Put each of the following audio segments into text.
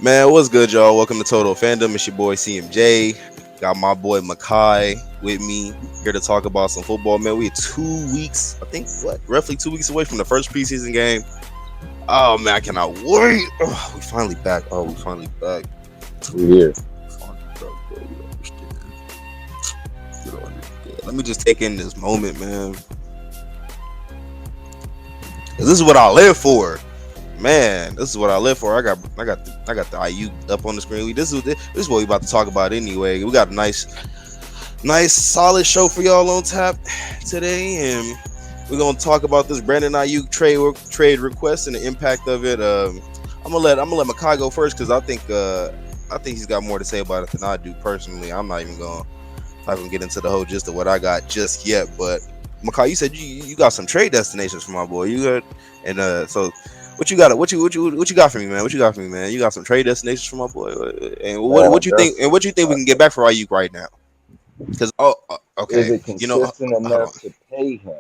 Man, what's good, y'all? Welcome to Total Fandom. It's your boy CMJ. Got my boy Makai with me here to talk about some football. Man, we are 2 weeks, I think, roughly 2 weeks away from the first preseason game. Oh man, I cannot wait. Oh, we finally back. Oh, we finally back. We're here. Finally back, bro. You don't understand. You don't understand. Let me just take in this moment, man. 'Cause this is what I live for. Man, this is what I live for. I got the Aiyuk up on the screen. This is what we about to talk about anyway. We got a nice solid show for y'all on tap today, and we're gonna talk about this Brandon Aiyuk trade request and the impact of it. I'm gonna let Makai go first because I think he's got more to say about it than I do personally. I'm not even gonna get into the whole gist of what I got just yet. But Makai, you said you got some trade destinations for my boy. You got so. What you got? What you got for me, man? What you got for me, man? You got some trade destinations for my boy, and what you think? And what you think we can get back for Aiyuk right now? Because Is okay, it consistent hold on. enough to pay him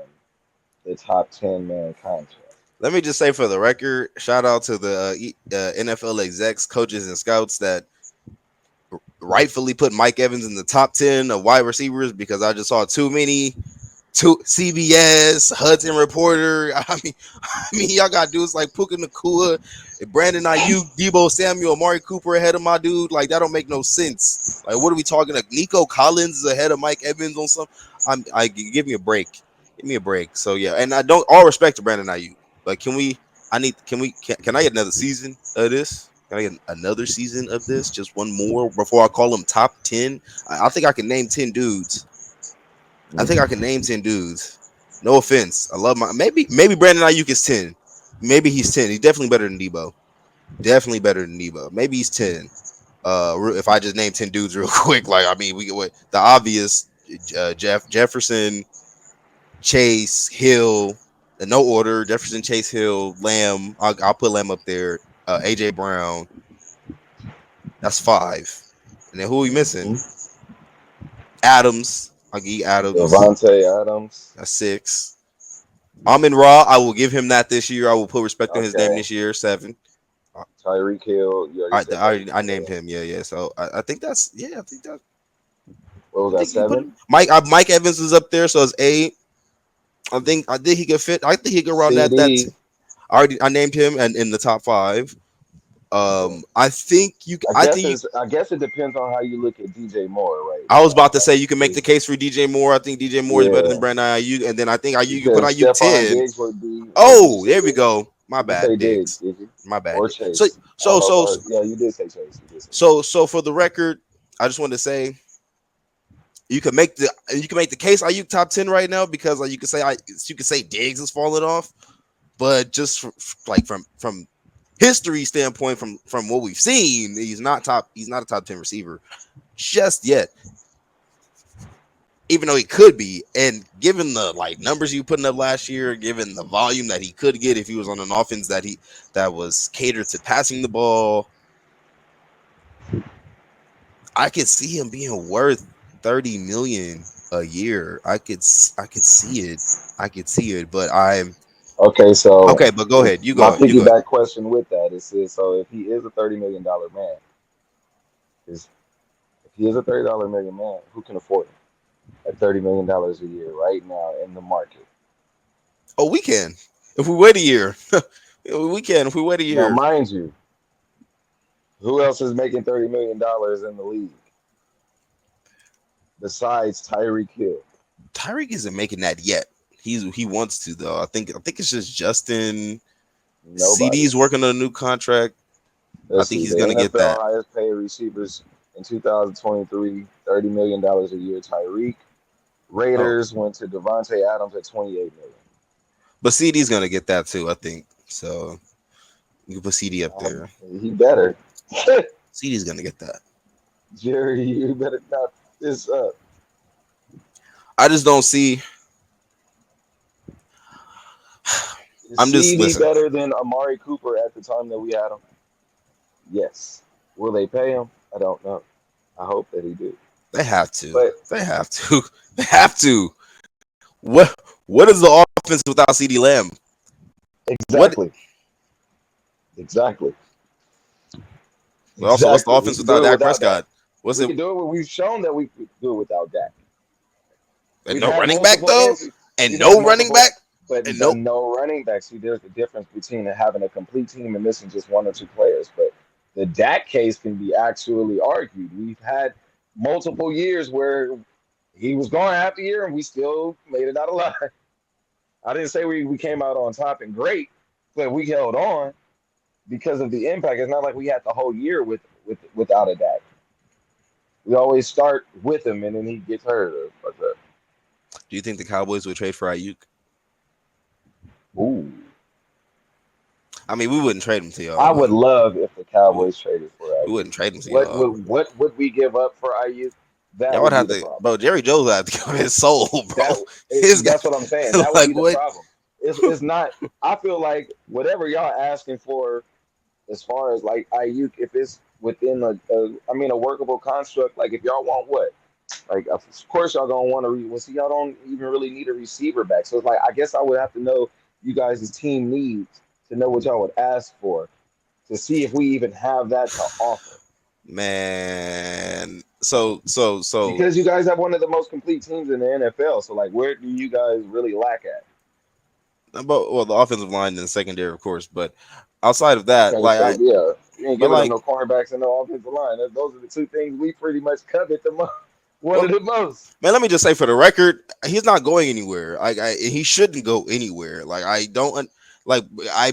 the top 10 man contract? Let me just say for the record, shout out to the NFL execs, coaches, and scouts that rightfully put Mike Evans in the top 10 of wide receivers because I just saw too many. CBS, Hudson Reporter. I mean, y'all got dudes like Puka Nakua, Brandon Aiyuk, Debo Samuel, Amari Cooper ahead of my dude. Like that don't make no sense. Like what are we talking? Like Nico Collins is ahead of Mike Evans on some. I give me a break. Give me a break. So yeah, and I don't all respect to Brandon Aiyuk. Like can we? Can I get another season of this? Can I get another season of this? Just one more before I call him top 10. I think I can name 10 dudes. I think I can name 10 dudes. No offense. I love my maybe Brandon Aiyuk is 10. Maybe he's 10. He's definitely better than Debo. Definitely better than Debo. Maybe he's 10. If I just name 10 dudes real quick, like I mean, we get what the obvious Jefferson, Chase, Hill, in no order. Jefferson, Chase, Hill, Lamb. I'll put Lamb up there. AJ Brown. That's 5. And then who are we missing? Mm-hmm. Adams. I'll give you Adams. Devontae Adams. That's 6. Amon Ra, I will give him that this year. I will put respect on his name Okay. this year. 7. Tyreek Hill. You already said I Tyreek named Hill. him. Yeah. So I think that's yeah. What was I that, think you put 7? him. Mike Evans is up there, so it's 8. I think he could fit. I think he could run that. CD. I named him and in the top 5. Okay. I think you. I I guess think you. it's. I guess it depends on how you look at DJ Moore right I was now. about to say you can make the case for DJ Moore. I think DJ Moore is better than Yeah, Brandon Ayuk, and then I think Ayuk you can put because Ayuk Stephon 10. Diggs would be. Or did you Oh, say there we Diggs? go. My You didn't say bad, Diggs, Diggs. did you? My bad. Or Diggs. So Chase? I don't so know. so Yeah, you did say Chase. You did say Chase. so for the record, I just wanted to say you can make the case Ayuk top 10 right now because like you can say Diggs is falling off, but just like from history standpoint, from what we've seen, he's not a top 10 receiver just yet. Even though he could be, and given the like numbers he was putting up last year, given the volume that he could get if he was on an offense that was catered to passing the ball, I could see him being worth 30 million a year. I could see it. I could see it, but I'm Okay, so okay. But go if ahead. You my go. You go. piggyback question with that is so if he is a $30 million man, is if he is a $30 million man, who can afford him at $30 million a year right now in the market? Oh, we can if we wait a year. We can if we wait a Now, year. mind you, who else is making $30 million in the league besides Tyreek Hill? Tyreek isn't making that yet. He wants to though. I think it's just Justin. Nobody. CD's working on a new contract. I Let's think see. he's The gonna get NFL that. highest paid receivers in 2023, $30 million a year. Tyreek. Oh, Raiders went to Devontae Adams at 28 million. but CD's gonna get that too. I think so. You can put CD up there. He better. CD's gonna get that. Jerry, you better not this up. I just don't see. Is I'm just CD listen. better than Amari Cooper at the time that we had him? Yes. Will they pay him? I don't know. I hope that he do. They have to. But They have to. They have to. What is the offense without CD Lamb? What exactly, exactly. But also, what's the Exactly. We offense can do without it Dak without Dak. Prescott? What's We it? can do it. We've shown that we could do it without Dak. And We've no had running back multiple though, injuries. and We've had no running multiple, back, but and no. no running back. See, there's the difference between having a complete team and missing just one or two players. But the Dak case can be actually argued. We've had multiple years where he was gone half the year and we still made it out alive. I didn't say we came out on top and great, but we held on because of the impact. It's not like we had the whole year without a Dak. We always start with him and then he gets hurt or fucked up. Do you think the Cowboys would trade for Aiyuk? Ooh. I mean, we wouldn't trade him to y'all, I would but love if the we, Cowboys traded for we Aiyuk. wouldn't trade him to What y'all. would we give up for Aiyuk? That Y'all would would be have the to, problem. bro. Jerry Jones would have to give his soul, bro. That His guy, that's what I'm saying. That would like be the what? problem. It's not. I feel like whatever y'all asking for, as far as like Ayuk, if it's within a workable construct. Like if y'all want what, like of course y'all gonna want to. Well, see, y'all don't even really need a receiver back. So it's like I guess I would have to know you guys' team needs to know what y'all would ask for to see if we even have that to offer. Man, so Because you guys have one of the most complete teams in the NFL. So like, where do you guys really lack at? about well, the offensive line and the secondary, of course, but outside of that, Okay, like so I, yeah, you ain't but giving them like, no cornerbacks and no offensive line. Those are the two things we pretty much covet the most. One well, of the most. man, let me just say for the record, he's not going anywhere. Like, he shouldn't go anywhere. Like, I don't like, I,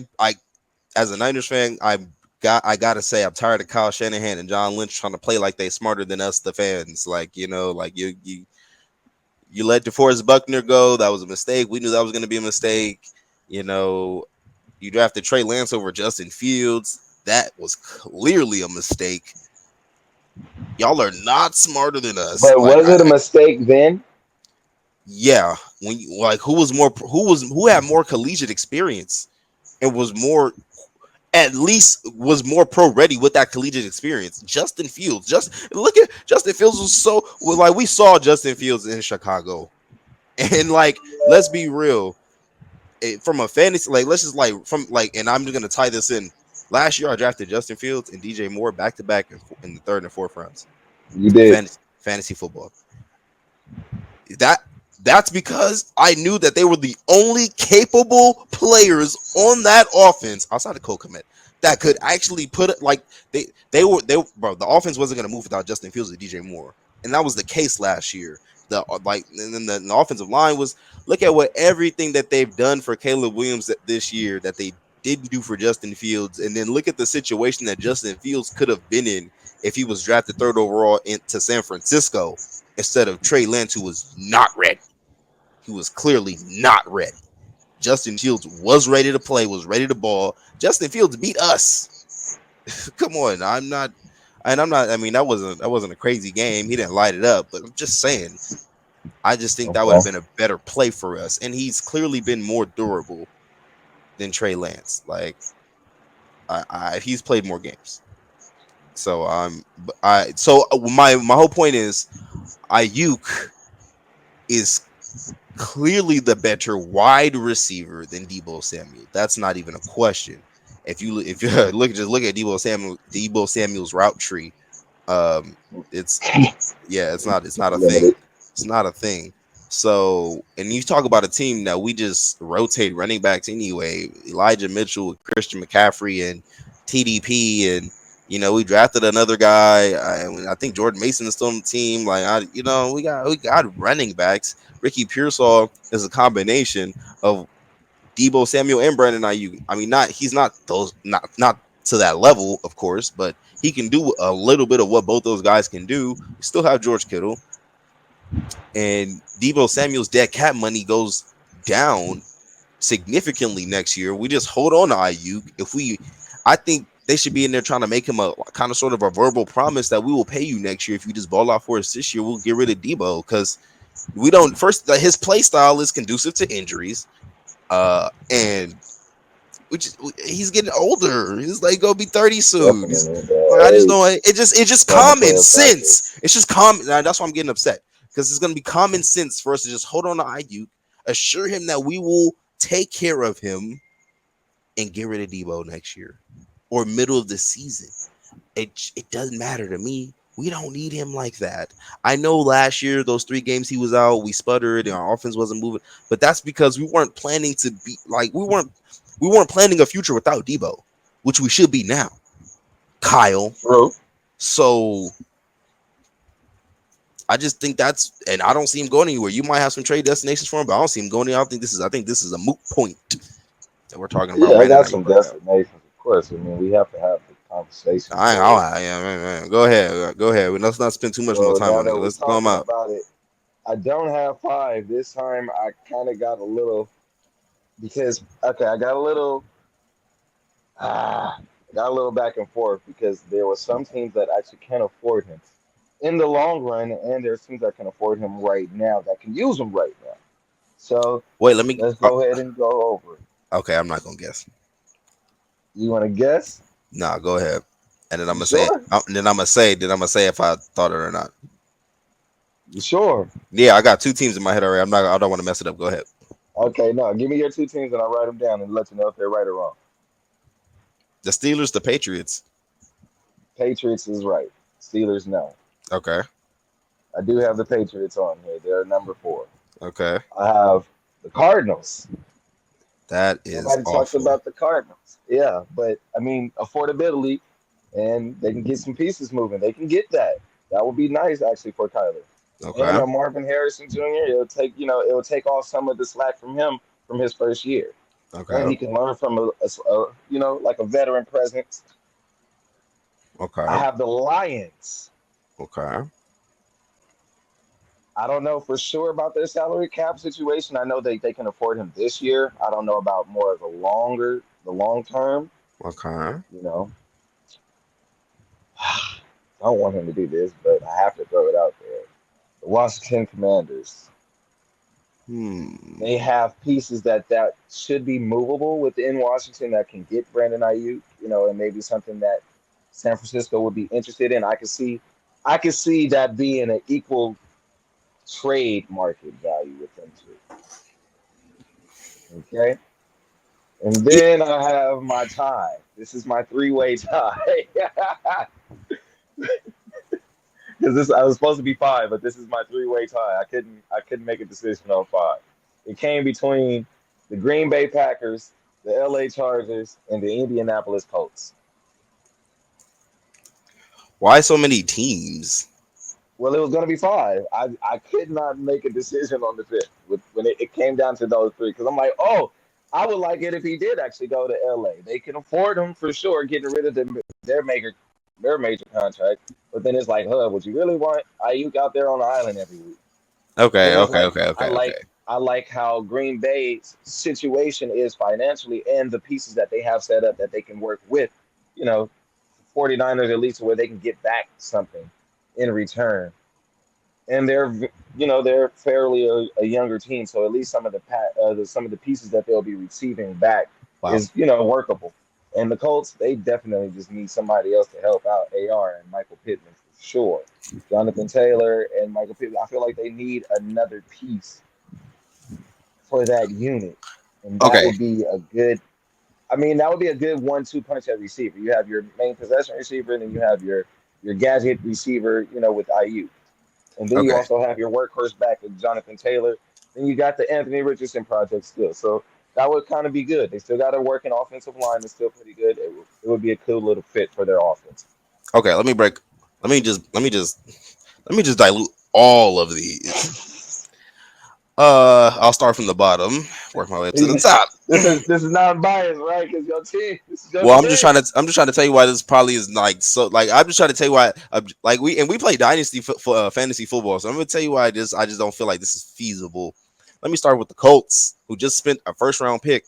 as a Niners fan, I gotta say, I'm tired of Kyle Shanahan and John Lynch trying to play like they smarter than us, the fans. Like, like you let DeForest Buckner go. That was a mistake. We knew that was going to be a mistake. You know, you drafted Trey Lance over Justin Fields. That was clearly a mistake. Y'all are not smarter than us. But Like, was it a mistake then? yeah, when you, like, who had more collegiate experience and was more, at least was more pro ready with that collegiate experience? Justin Fields. Just look at Justin Fields was so well, like we saw Justin Fields in Chicago, and like let's be real, from a fantasy, like let's just like from like, and I'm just gonna tie this in. Last year, I drafted Justin Fields and DJ Moore back to back in the third and fourth rounds You in did. fantasy football. That that's because I knew that they were the only capable players on that offense outside of Cole Kmet that could actually put it like they bro. The offense wasn't gonna move without Justin Fields and DJ Moore, and that was the case last year. The like and then the offensive line was, look at what everything that they've done for Caleb Williams this year that they didn't do for Justin Fields, and then look at the situation that Justin Fields could have been in if he was drafted third overall into San Francisco instead of Trey Lance, who was not ready. He was clearly not ready. Justin Fields was ready to play, was ready to ball. Justin Fields beat us. Come on, I'm not. I mean, that wasn't a crazy game. He didn't light it up, but I'm just saying. I just think that would have Okay. been a better play for us, and he's clearly been more durable than Trey Lance. Like, he's played more games. So my whole point is Ayuk is clearly the better wide receiver than Debo Samuel. That's not even a question. If you look at Debo Samuel's route tree, um, it's yeah, it's not a thing. Limited. It's not a thing. So, and you talk about a team that we just rotate running backs anyway. Elijah Mitchell, Christian McCaffrey, and TDP, and we drafted another guy. I think Jordan Mason is still on the team. Like, we got running backs. Ricky Pearsall is a combination of Debo Samuel and Brandon Ayuk. I mean, he's not those, not to that level, of course, but he can do a little bit of what both those guys can do. We still have George Kittle, and Debo Samuel's dead cat money goes down significantly next year. We just hold on to Ayuk. I think they should be in there trying to make him a kind of sort of a verbal promise that we will pay you next year if you just ball out for us this year. We'll get rid of Debo because we don't. First, his play style is conducive to injuries, and he's getting older. He's like gonna be 30 soon. Definitely Like, I just the don't. age It's just starting to play common a factor. sense. It's just common. That's why I'm getting upset because it's gonna be common sense for us to just hold on to Ayuk, assure him that we will take care of him, and get rid of Debo next year or middle of the season. it doesn't matter to me. We don't need him like that. I know last year, those 3 games he was out, we sputtered and our offense wasn't moving, but that's because we weren't planning to be like we weren't planning a future without Debo, which we should be now, Kyle. True. So I just think and I don't see him going anywhere. You might have some trade destinations for him, but I don't see him going anywhere. I think this is a moot point that we're talking about Yeah, I Brandon got Ayuk some right now. destinations, of course. I mean, we have to have the conversations I, where, I, yeah, man. Go ahead, go ahead. Let's not spend too much more well, time now on that it. we're Let's go him talking out. about it, I don't have five. This time I kind of got a little, because, okay, I got a little back and forth because there were some teams that actually can afford him in the long run, and there's teams that can afford him right now that can use him right now. So Wait, let me. let's go ahead and go over it. Okay, I'm not gonna guess. You want to guess? Nah, go ahead. And then I'm You gonna say it. sure? Then I'm gonna say if I thought it or not. You sure? Yeah, I got 2 teams in my head already. I don't want to mess it up. Go ahead. Okay, no. Give me your two teams and I'll write them down and let you know if they're right or wrong. The Steelers, the Patriots. Patriots is right. Steelers, no. Okay. I do have the Patriots on here. They're number four. Okay. I have the Cardinals. That is Nobody talks awful. about the Cardinals. Yeah, but I mean, affordability, and they can get some pieces moving. They can get that. That would be nice actually for Kyler. And Okay. Marvin Harrison Jr. It will take off some of the slack from him from his first year, and Okay. he can learn from like a veteran presence. I Okay. have the Lions. Okay. I don't know for sure about their salary cap situation. I know they can afford him this year. I don't know about more of the long term. Okay. You know, I don't want him to do this, but I have to throw it out there. The Washington Commanders. Hmm. They have pieces that should be movable within Washington that can get Brandon Ayuk, and maybe something that San Francisco would be interested in. I could see that being an equal trade market value with them too. Okay. And Yeah. then I have my tie. This is my three-way tie. Because this I was supposed to be five, but this is my three-way tie. I couldn't make a decision on five. It came between the Green Bay Packers, the LA Chargers, and the Indianapolis Colts. Why so many teams? Well, it was going to be five. I could not make a decision on the fifth when it came down to those three because I'm like, oh, I would like it if he did actually go to LA. They can afford him for sure, getting rid of their major contract. But then it's like, would you really want Ayuk out there on the island every week? Okay. Then it's Okay. like Okay. Okay. Okay. I like how Green Bay's situation is financially and the pieces that they have set up that they can work with, you know, 49ers at least where they can get back something in return. And they're fairly a younger team, so at least some of the pieces that they'll be receiving back Wow. is workable. And the Colts, they definitely just need somebody else to help out AR and Michael Pittman for sure. Jonathan Taylor and Michael Pittman, I feel like they need another piece for that unit, and that Okay. would be a good. I mean, that would be a good one-two punch at receiver. You have your main possession receiver, and then you have your gadget receiver, with IU. And then you Okay. also have your workhorse back with Jonathan Taylor. Then you got the Anthony Richardson project still. So that would kind of be good. They still got a working offensive line that's still pretty good. It would be a cool little fit for their offense. Okay. Let me break. Let me just dilute all of these. I'll start from the bottom, work my way up to the top. This is not biased, right? Because your team, this is your Well, team. I'm just trying to tell you why this probably is like so. Like I'm just trying to tell you why. Like we play dynasty for fantasy football, so I'm gonna tell you why I just don't feel like this is feasible. Let me start with the Colts, who just spent a first round pick.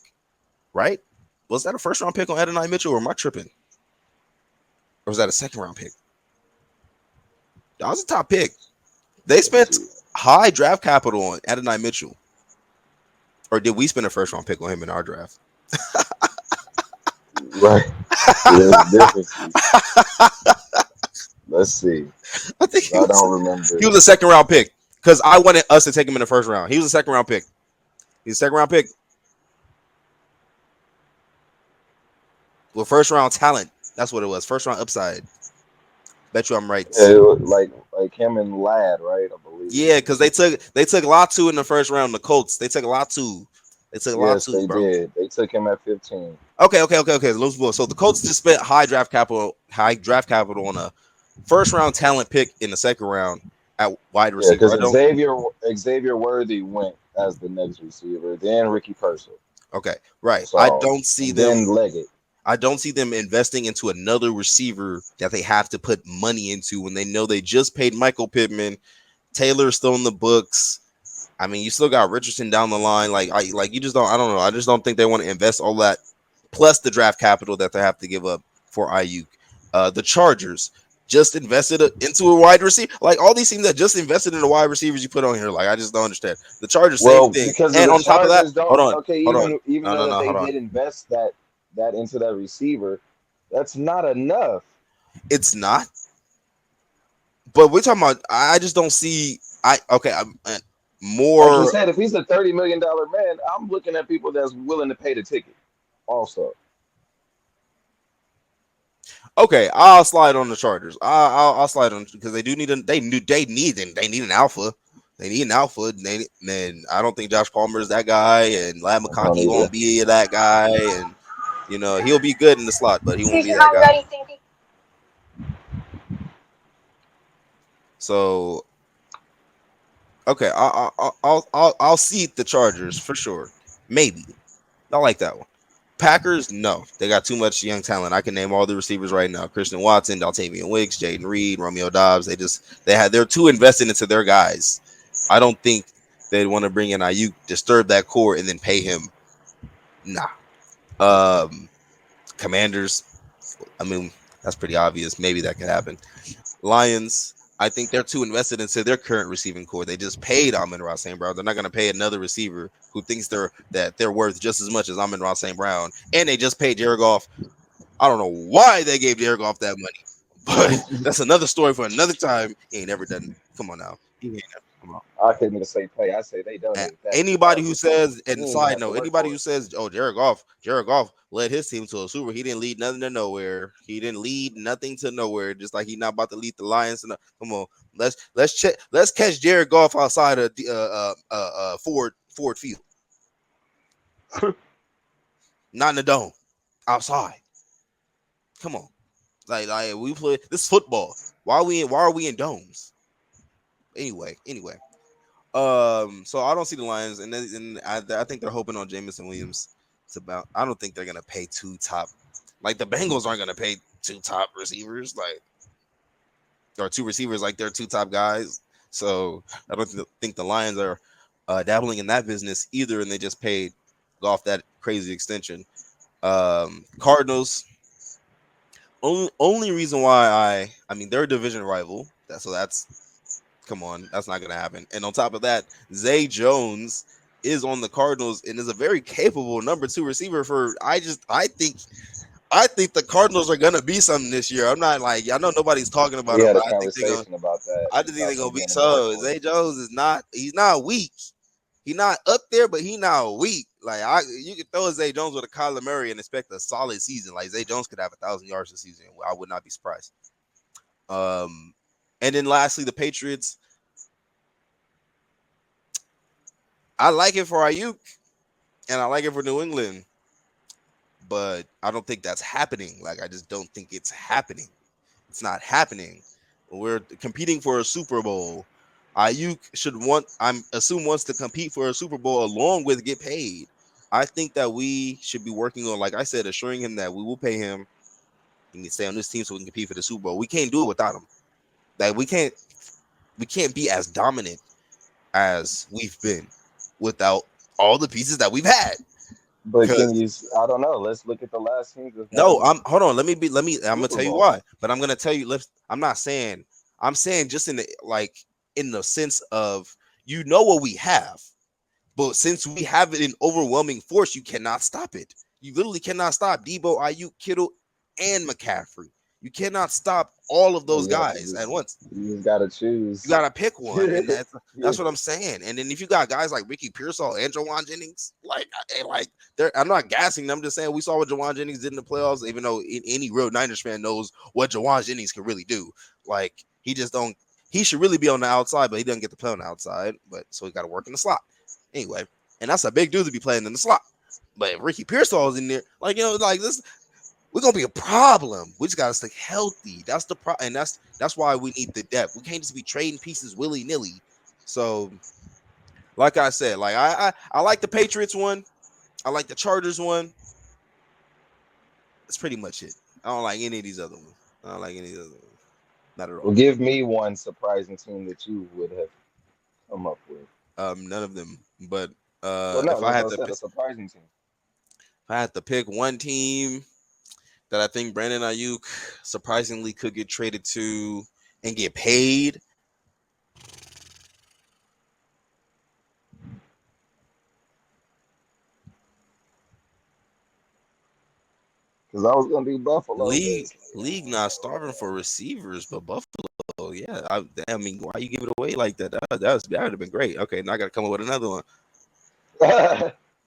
Right? Was that a first round pick on Adonai Mitchell, or am I tripping? Or was that a second round pick? That was a top pick. They Let's spent see. high draft capital on Adonai Mitchell, or did we spend a first round pick on him in our draft? Right. See, there's differences. Let's see. I think 'Cause I don't remember. he was a second round pick because I wanted us to take him in the first round. He was a second round pick. He's a second round pick with first round talent. That's what it was. First round upside. Bet you I'm right. Yeah, it was like him and Lad, right? I believe. Yeah, because they took Latu in the first round. The Colts. They took Latu. They took Yes, Latu, they bro. did. They took him at 15. Okay. So the Colts just spent high draft capital on a first round talent pick in the second round at wide Yeah, receiver. because I don't. Xavier Worthy went as the next receiver, then Ricky Purcell. Okay, right. I So don't see and them. then Leggett. I don't see them investing into another receiver that they have to put money into when they know they just paid Michael Pittman. Taylor's still in the books. I mean, you still got Richardson down the line. You just don't. I don't know. I just don't think they want to invest all that plus the draft capital that they have to give up for Aiyuk. The Chargers just invested into a wide receiver. Like all these teams that just invested in the wide receivers you put on here. Like I just don't understand. The Chargers, same Well, thing. because of And the on top of that, Chargers don't hold on, okay, hold on. even No, though no, that no, they hold on. did invest that into that receiver, that's not enough. It's not. But we're talking about. I just don't see. I okay. I'm Like you more. said, if he's a $30 million man, I'm looking at people that's willing to pay the ticket. Also, Okay, I'll slide on the Chargers. I'll slide on because they do need a they need an alpha. They need an alpha. Then I don't think Josh Palmer is that guy, and Lad I don't McConkey either. won't be that guy, and he'll be good in the slot, but he won't be that guy. So okay, I'll see the Chargers for sure. Maybe I like that one. Packers, no, they got too much young talent. I can name all the receivers right now: Christian Watson, Daltavian Wicks, Jaden Reed, Romeo Dobbs. They're too invested into their guys. I don't think they'd want to bring in Aiyuk, disturb that core, and then pay him. Nah. Um, Commanders. I mean, that's pretty obvious. Maybe that could happen. Lions. I think they're too invested into their current receiving core. They just paid Amon-Ra St. Brown. They're not going to pay another receiver who thinks they're worth just as much as Amon-Ra St. Brown. And they just paid Jared Goff. I don't know why they gave Jared Goff that money, but that's another story for another time. He ain't never done. Come on now, he ain't never. Come on. I couldn't even say play. I say they And donated that anybody who 2020. says, He and ain't even side have to note, work anybody for who it. says, "Oh, Jared Goff led his team to a Super," he didn't lead nothing to nowhere. He didn't lead nothing to nowhere. Just like he's not about to lead the Lions. Come on, let's catch Jared Goff outside of Ford Field, not in the dome, outside. Come on, like we play this football. Why are we in domes? Anyway. So I don't see the Lions, and I think they're hoping on Jamison Williams. I don't think they're gonna pay two top, like the Bengals aren't gonna pay two top receivers, like or two receivers like they're two top guys. So I don't think the Lions are dabbling in that business either, and they just paid Goff that crazy extension. Cardinals. Only reason why I mean they're a division rival. That's come on, that's not gonna happen. And on top of that, Zay Jones is on the Cardinals and is a very capable number two receiver for I think the Cardinals are gonna be something this year. I'm not like I know nobody's talking about We them, had but a conversation I just think they're about gonna them be being a dark so. horse. Zay Jones is not he's not weak. He's not up there, but he not weak. Like you could throw Zay Jones with a Kyler Murray and expect a solid season. Like Zay Jones could have 1,000 yards this season. I would not be surprised. Um, and then lastly, the Patriots. I like it for Aiyuk and I like it for New England, but I don't think that's happening. Like I just don't think it's happening. It's not happening. We're competing for a Super Bowl. Aiyuk I'm assume wants to compete for a Super Bowl along with get paid. I think that we should be working on, like I said, assuring him that we will pay him. He needs to stay on this team so we can compete for the Super Bowl. We can't do it without him. Like we can't be as dominant as we've been without all the pieces that we've had. But can Because you? I don't know. Let's look at the last teams that's no, won I'm hold on. I'm gonna Super tell you Bowl. why. But I'm gonna tell you. I'm not saying. I'm saying just in the sense of what we have, but since we have it in overwhelming force, you cannot stop it. You literally cannot stop Debo, Ayuk, Kittle, and McCaffrey. You cannot stop all of Well, those guys at once. you just gotta You choose. gotta pick one, and Yeah. that's what I'm saying. And then if you got guys like Ricky Pearsall and Jawan Jennings, like I'm not gassing them. I'm just saying we saw what Jawan Jennings did in the playoffs. Even though any real Niners fan knows what Jawan Jennings can really do, like he just don't. He should really be on the outside, but he doesn't get to play on the outside. But so he got to work in the slot anyway, and that's a big dude to be playing in the slot. But if Ricky Pearsall is in there, like like this, we're gonna be a problem. We just gotta stay healthy. That's the problem, and that's why we need the depth. We can't just be trading pieces willy nilly. So, like I said, like I like the Patriots one. I like the Chargers one. That's pretty much it. I don't like any of these other ones. I don't like any of the other ones. Not at Well, all. give me one surprising team that you would have come up with. None of them. But Well, no, if I that's what had I to said, a pick, surprising team. if I had to pick one team that I think Brandon Aiyuk surprisingly could get traded to and get paid. Because I was gonna do Buffalo, but League it's like, league not starving for receivers, but Buffalo, yeah. I mean, why you give it away like that? That would have been great. Okay, now I got to come up with another one.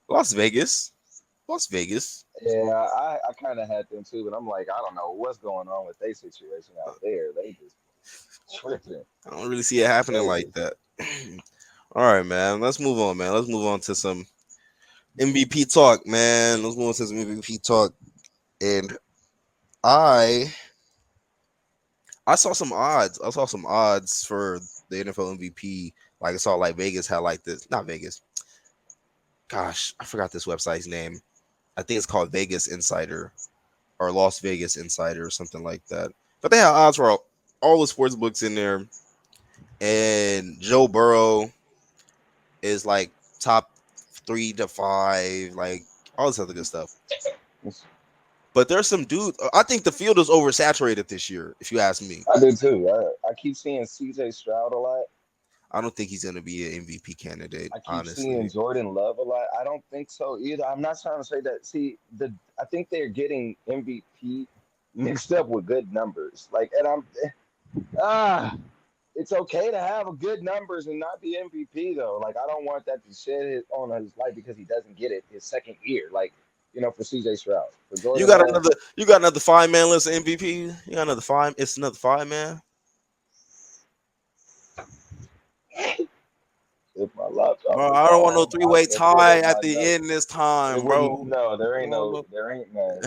Las Vegas, Las Vegas. yeah, I kind of had them too, but I'm like, I don't know what's going on with their situation out there. They just tripping. I don't really see it happening They like just that. All right, man. Let's move on, man. Let's move on to some MVP talk, man. Let's move on to some MVP talk. And I I saw some odds. I saw some odds for the NFL MVP. Like I saw like Vegas had like this, not Vegas. Gosh, I forgot this website's name. I think it's called Vegas Insider or Las Vegas Insider or something like that. But they have odds for all the sports books in there. And Joe Burrow is like top 3 to 5, like all this other good stuff. But there's some dude. I think the field is oversaturated this year, if you ask me. I do too. I keep seeing CJ Stroud a lot. I don't think he's going to be an MVP candidate, I keep seeing honestly. Jordan Love a lot. I don't think so either. I'm not trying to say that. See, I think they're getting MVP mixed up with good numbers. Like, and I'm ah, it's okay to have a good numbers and not be MVP though. Like, I don't want that to shed on his life because he doesn't get it his second year. Like, for CJ Stroud, for You Jordan got Love. another 5 man list of MVP. You got another five. It's another 5 man. If my laptop Bro, is I don't want no on, I 3-way can pull tie up at my the end notes. this It time, wouldn't. bro. No, there ain't none.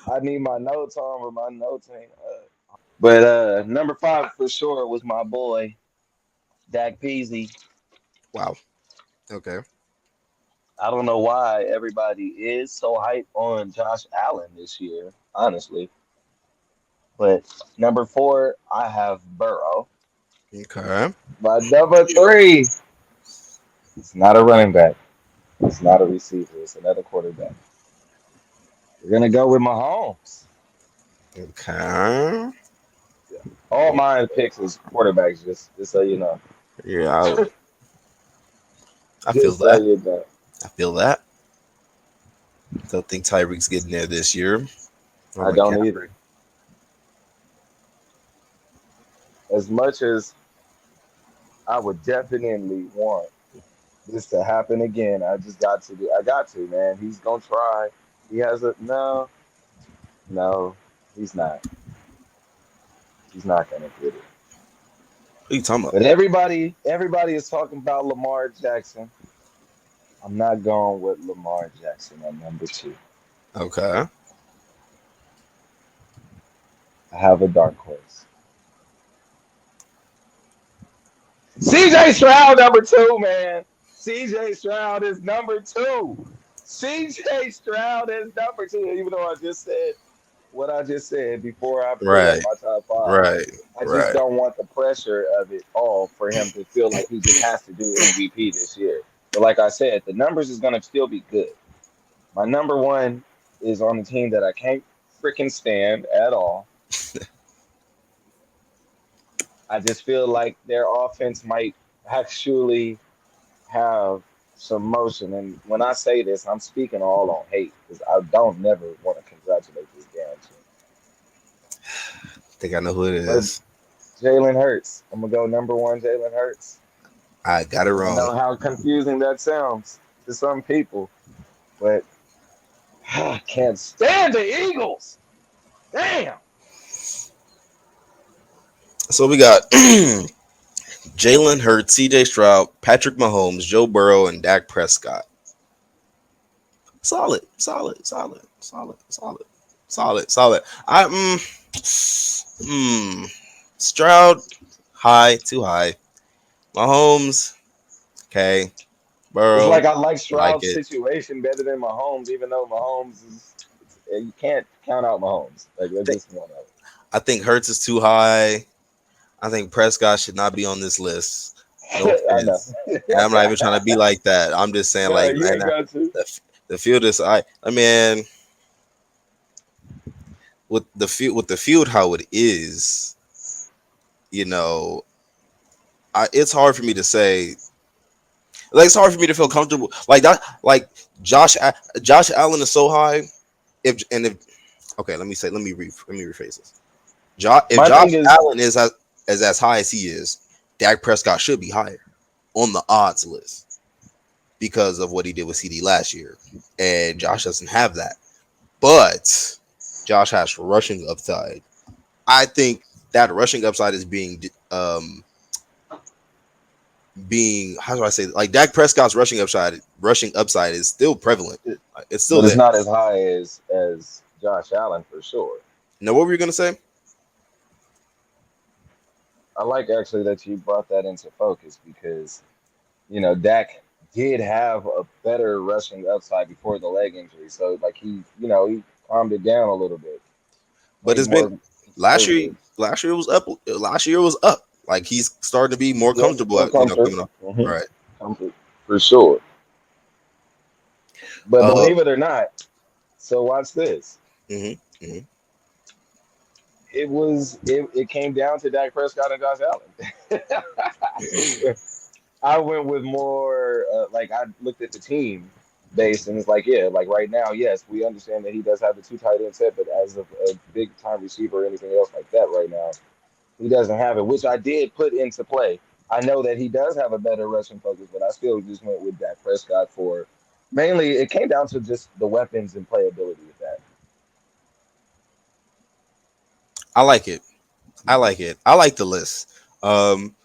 So I need my notes on, but my notes ain't up. But number 5 for sure was my boy Dak Peasy. Wow. Okay. I don't know why everybody is so hyped on Josh Allen this year, honestly. But number 4, I have Burrow. Okay. My number 3, it's not a running back. It's not a receiver. It's another quarterback. We're gonna go with Mahomes. Okay. All my picks is quarterbacks. Just so you know. Yeah, I feel Just so that. you know. I feel that. Don't think Tyreek's getting there this year. Or I don't McCaffrey. either. As much as I would definitely want this to happen again, I just got to do. I got to, man. He's gonna try. He has a no, no. He's not. He's not gonna get it. Who you talking about? But everybody is talking about Lamar Jackson. I'm not going with Lamar Jackson at number 2. Okay. I have a dark horse. CJ Stroud number 2, man. CJ Stroud is number 2. CJ Stroud is number 2. Even though I just said what I just said before I pull up Right. my top 5, Right. I just Right. don't want the pressure of it all for him to feel like he just has to do MVP this year. But like I said, the numbers is gonna still be good. My number 1 is on the team that I can't freaking stand at all. I just feel like their offense might actually have some motion. And when I say this, I'm speaking all on hate because I don't never want to congratulate this damn team. think I know who it But is. Jalen Hurts. I'm gonna go number one, Jalen Hurts. I got it And I wrong. know how confusing that sounds to some people, but I can't stand the Eagles. Damn. So we got Jalen Hurts, C.J. Stroud, Patrick Mahomes, Joe Burrow, and Dak Prescott. Solid, solid, solid, solid, solid, solid, solid. Stroud, high, too high. Mahomes, okay. It's Burrow, like I like like Stroud's it. situation better than Mahomes, even though Mahomes is you can't count out Mahomes. Like I that's think just one of I think Hurts is too high. I think Prescott should not be on this list. No them. I know. offense. And I'm not even trying to be like that. I'm just saying, No, like, you man, ain't got to. the field is. I mean, with the field how it is, you know, it's hard for me to say. Like, it's hard for me to feel comfortable like that. Like Josh Allen is so high. If okay, let me rephrase this. If My Josh thing is, Allen is as high as he is, Dak Prescott should be higher on the odds list because of what he did with CD last year, and Josh doesn't have that. But Josh has rushing upside. I think that rushing upside is being how do I say it? Like Dak Prescott's rushing upside is still prevalent. It's still but it's there. not as high as Josh Allen for sure. Now, what were you gonna say? I like actually that you brought that into focus because Dak did have a better rushing upside before the leg injury, so like he calmed it down a little bit, But played it's been more last year. conservative. Last year was up. Last year was up. Like he's starting to be more Yes, comfortable. more comfort, Coming up. hmm Right. comfort for sure. But Uh. believe it or not, so watch this. hmm hmm It came down to Dak Prescott and Josh Allen. I went with more like I looked at the team base and it's like yeah, like right now, yes, we understand that he does have the two tight end set, but as of a big time receiver or anything else like that right now, he doesn't have it, which I did put into play. I know that he does have a better rushing focus, but I still just went with Dak Prescott for mainly. It came down to just the weapons and playability with that. I like it. I like it. I like the list. Um.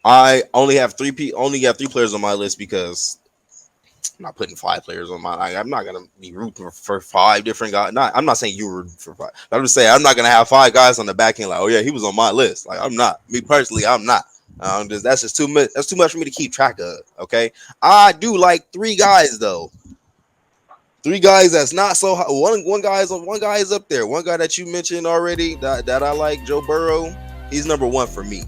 I only have three players on my list because I'm not putting five players on my. I'm not gonna be rooting for five different guys. I'm not saying you were rooting for five. I'm just saying I'm not gonna have five guys on the back end like, oh yeah, he was on my list. Like I'm not. Me personally, I'm not. That's just too much. That's too much for me to keep track of. Okay, I do like three guys though. Three guys that's not so high. One guy is up there. One guy that you mentioned already that I like, Joe Burrow. He's number one for me.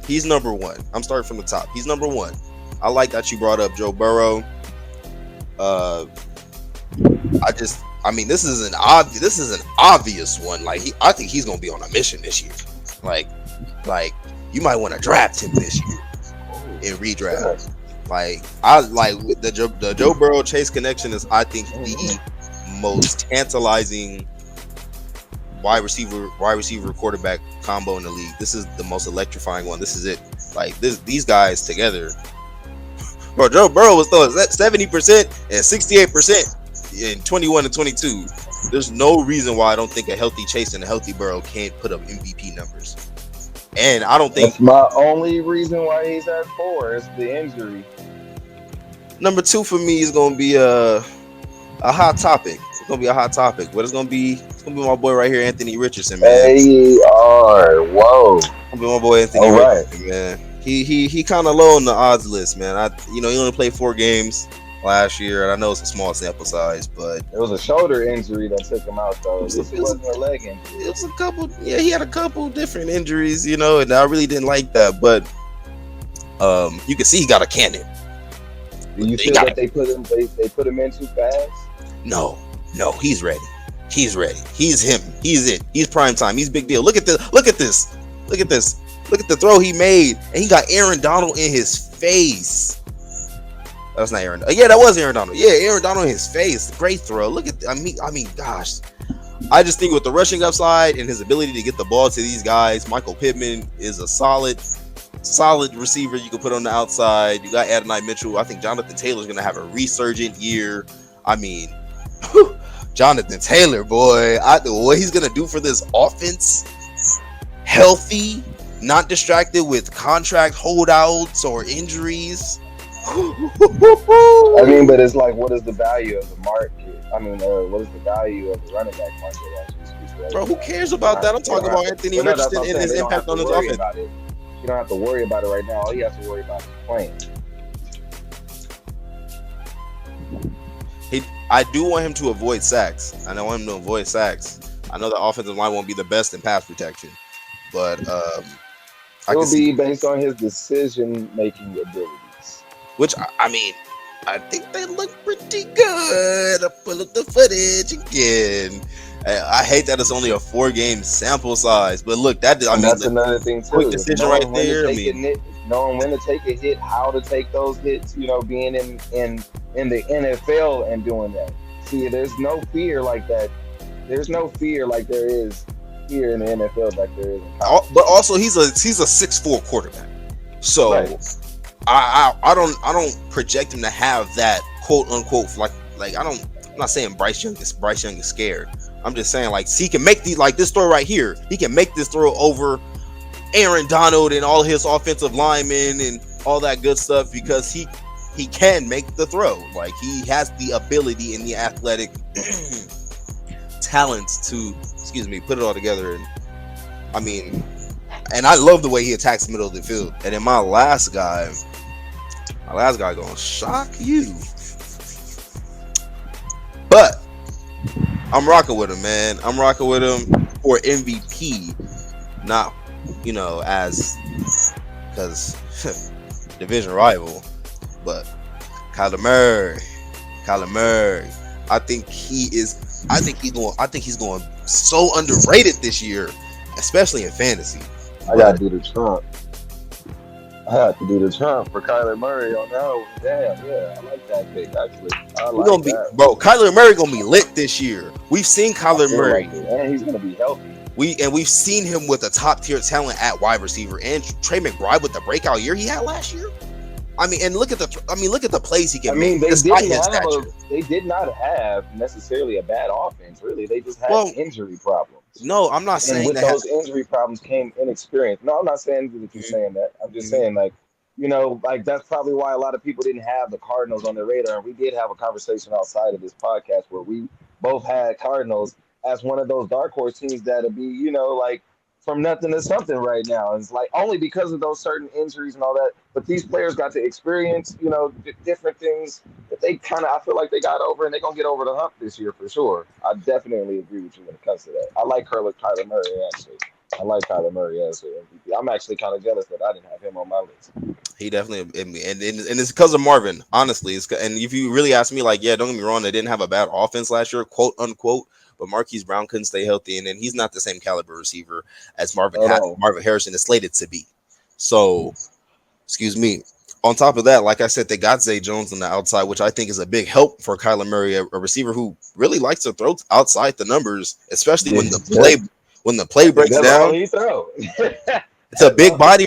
He's number one. I'm starting from the top. He's number one. I like that you brought up Joe Burrow. Uh, I mean, this is an obvious one. Like, I think he's gonna be on a mission this year. Like, like you might want to draft him this year in redraft. Like, I like the Joe Burrow Chase connection is, I think, the most tantalizing wide receiver quarterback combo in the league. This is the most electrifying one. This is it. Like these guys together. Bro, Joe Burrow was throwing 70% and 68% in 21 and 22. There's no reason why I don't think a healthy Chase and a healthy Burrow can't put up MVP numbers. And I don't think That's my only reason why he's at four is the injury. number two for me is gonna be a hot topic. It's gonna be a hot topic, but it's gonna be my boy right here, Anthony Richardson, man. AR, whoa. Gonna be my boy Anthony All right. Richardson, man. He kind of low on the odds list, man. He only played 4 games last year, and I know it's a small sample size, but It was a shoulder injury that took him out, though. At it least it was, wasn't a leg it injury. was a couple. Yeah, he had a couple different injuries, and I really didn't like that. But you can see he got a cannon. Do you He feel got that they put him in too fast? no, he's ready. He's ready. He's him. He's it. He's prime time. He's big deal. Look at this. Look at this. Look at this. Look at the throw he made, and he got Aaron Donald in his face. That's not Aaron. Yeah, that was Aaron Donald. Yeah, Aaron Donald in his face. Great throw. Look at. I mean, gosh. I just think with the rushing upside and his ability to get the ball to these guys, Michael Pittman is a solid receiver you can put on the outside. You got Adonai Mitchell. I think Jonathan Taylor's going to have a resurgent year. I mean, Jonathan Taylor, boy, what he's going to do for this offense, healthy, not distracted with contract holdouts or injuries. I mean, but it's like, what is the value of the market? I mean, what is the value of the running back market as we speak right Bro, who now? cares They're about not, that? I'm they don't talking have about to. Anthony Well, no, that's what Richardson I'm and saying. his They don't have impact to on his worry offense. about it. You don't have to worry about it right now. All you have to worry about is playing. I do want him to avoid sacks. I don't want him to avoid sacks. I know the offensive line won't be the best in pass protection, but I can It'll see be based on his decision-making abilities. which I mean, I think they look pretty good. I'll pull up the footage again. I hate that it's only a 4-game sample size, but look, I And mean, that's the another thing quick too, is decision right knowing when to there. I take a mean, hit, knowing when to take a hit, how to take those hits. You know, being in the NFL and doing that. See, there's no fear like that. There's no fear like there is here in the NFL, like there is in college. but also he's a 6'4" quarterback, Right. so I don't project him to have that quote unquote like I'm not saying Bryce Young is scared. I'm just saying like he can make these like this throw right here. He can make this throw over Aaron Donald and all his offensive linemen and all that good stuff because he can make the throw. Like he has the ability and the athletic talents to put it all together. And I mean, and I love the way he attacks the middle of the field. And then my last guy gonna shock you, but I'm rocking with him, man. I'm rocking with him for MVP, not as because division rival, but Kyler Murray. Kyler Murray. I think he's going so underrated this year, especially in fantasy. I gotta do the Trump. I have to do the Trump for Kyler Murray on that one. Damn, yeah, I like that pick actually. I We're like gonna be, that. bro. Kyler Murray gonna be lit this year. We've seen I Kyler feel Murray. like it, and he's gonna be healthy. We've seen him with a top tier talent at wide receiver, and Trey McBride with the breakout year he had last year. I mean, and look at the plays he I can mean, make despite his stature. they did not have necessarily a bad offense, really. They just had Well, injury problems. no, I'm not And saying with that. those injury problems came inexperience. No, I'm not saying that you're saying that. I'm just Mhm. saying, like, like that's probably why a lot of people didn't have the Cardinals on their radar. And we did have a conversation outside of this podcast where we both had Cardinals as one of those dark horse teams that'll be, like from nothing to something right now. It's like only because of those certain injuries and all that. But these players got to experience, different things that they kind of, I feel like they got over and they're going to get over the hump this year for sure. I definitely agree with you when it comes to that. I like Kyler Murray, actually. I like Kyler Murray as an MVP. I'm actually kind of jealous that I didn't have him on my list. He definitely, and it's because of Marvin. Honestly, and if you really ask me, like, yeah, don't get me wrong, they didn't have a bad offense last year, quote unquote. But Marquise Brown couldn't stay healthy, and then he's not the same caliber receiver as Hold on. Marvin Harrison is slated to be. So, excuse me. On top of that, like I said, they got Zay Jones on the outside, which I think is a big help for Kyler Murray, a receiver who really likes to throw outside the numbers, especially Yeah, when the play I think breaks that's all down. he throw. It's a That's big all. body,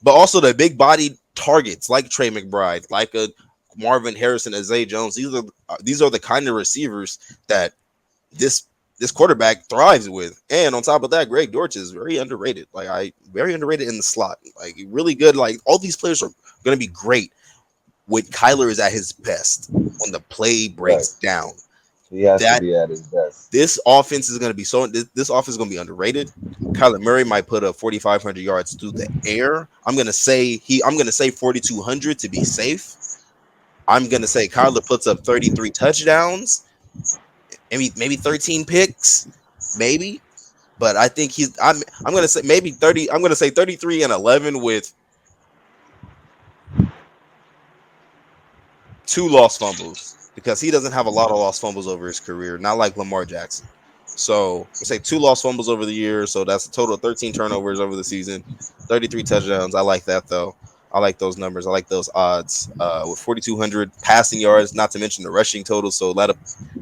but also the big body targets like Trey McBride, like a Marvin Harrison, and Zay Jones. These are the kind of receivers that this this quarterback thrives with. And on top of that, Greg Dortch is very underrated. Very underrated in the slot. Like really good. Like all these players are going to be great when Kyler is at his best when the play Right. breaks down. He has to That be at his best. this offense is going to be this offense is going to be underrated. Kyler Murray might put up 4,500 yards through the air. I'm going to say 4,200 to be safe. I'm going to say Kyler puts up 33 touchdowns, maybe 13 picks, maybe. But I think I'm going to say maybe 30. I'm going to say 33 and 11 with 2 lost fumbles because he doesn't have a lot of lost fumbles over his career, not like Lamar Jackson. So let's say 2 lost fumbles over the year. So that's a total of 13 turnovers over the season, 33 touchdowns. I like that though. I like those numbers. I like those odds. With 4,200 passing yards, not to mention the rushing total. So let up.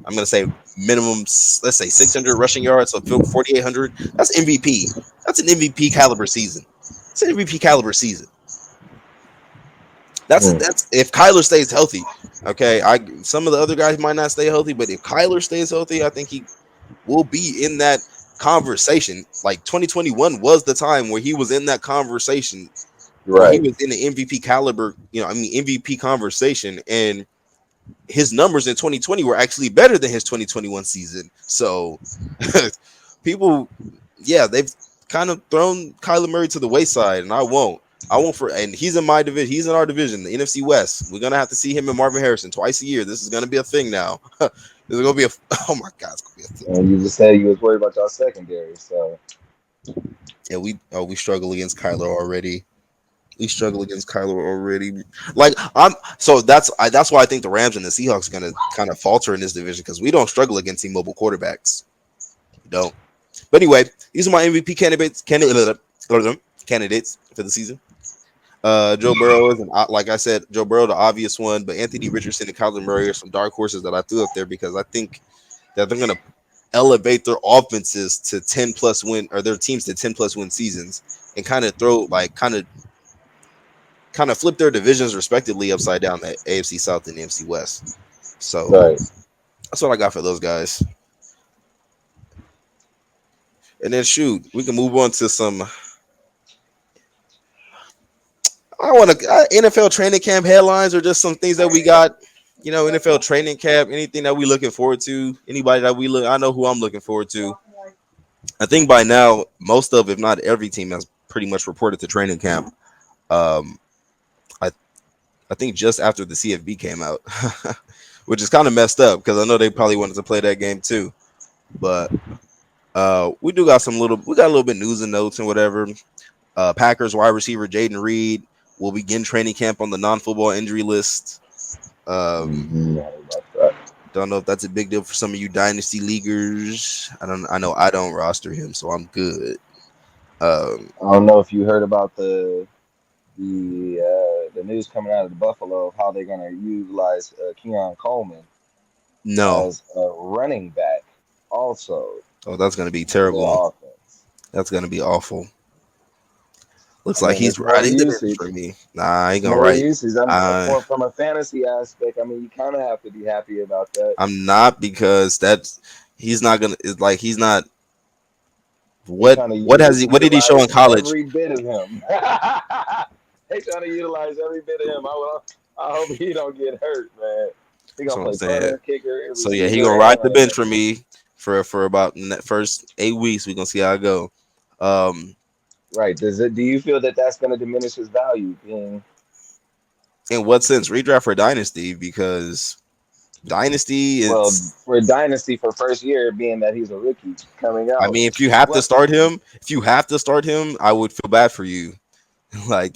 I'm gonna say minimum. Let's say 600 rushing yards. So 4,800. That's MVP. That's an MVP caliber season. It's an MVP caliber season. Mm, That's if Kyler stays healthy. Okay, some of the other guys might not stay healthy, but if Kyler stays healthy, I think he will be in that conversation. Like 2021 was the time where he was in that conversation, where he right. was in the MVP caliber, MVP conversation, and his numbers in 2020 were actually better than his 2021 season. So people, yeah, they've kind of thrown Kyler Murray to the wayside, and I won't. I won't for, and he's in my division. He's in our division, the NFC West. We're gonna have to see him and Marvin Harrison twice a year. This is gonna be a thing now. This is gonna be a. Oh my God, it's gonna be a thing. And you just said you was worried about your secondary, so Yeah, we struggle against Kyler already. We struggle against Kyler already. Like that's why I think the Rams and the Seahawks are gonna kind of falter in this division because we don't struggle against immobile quarterbacks. We don't. But anyway, these are my MVP candidates for the season. Joe Burrow is like I said, Joe Burrow the obvious one, but Anthony Richardson and Kyler Murray are some dark horses that I threw up there because I think that they're gonna elevate their offenses to 10 plus win or their teams to 10 plus win seasons and kind of throw like kind of flip their divisions respectively upside down, the AFC South and the AFC West. So right. that's what I got for those guys. And then shoot, we can move on to some. I want to NFL training camp headlines or just some things that we got. NFL training camp. Anything that we looking forward to? Anybody that we look? I know who I'm looking forward to. I think by now, most of, if not every team, has pretty much reported to training camp. Um, I I think just after the CFB came out, which is kind of messed up because I know they probably wanted to play that game too. But we do got we got a little bit news and notes and whatever. Packers wide receiver Jaden Reed will begin training camp on the non-football injury list. Mm-hmm. I heard about that. Don't know if that's a big deal for some of you dynasty leaguers. I don't. I know I don't roster him, so I'm good. Um, I don't know if you heard about the news coming out of the Buffalo of how they're going to utilize Keon Coleman no. as a running back also Oh, that's gonna be for their terrible. offense. That's gonna be awful. Looks I like mean, he's it's more riding the bench for usage. me. Nah, I It's ain't gonna more write. usage. I'm Uh, from a fantasy aspect. I mean, you kind of have to be happy about that. I'm not because that's he's not gonna. It's like he's not. They trying to What has he? What did he show in utilize college? every bit of him. They trying to utilize every bit of him. I hope he don't get hurt, man. He That's gonna what I'm play saying. punter, kicker, So yeah, he gonna receiver, ride and the running bench back. for me for about the first 8 weeks. We gonna see how I go. Um, Right. Does it? Do you feel that that's going to diminish his value? Being in what sense redraft for dynasty? Because dynasty, well it's. for dynasty for first year, being that he's a rookie coming I out. mean, What? if you have to start him, I would feel bad for you. Like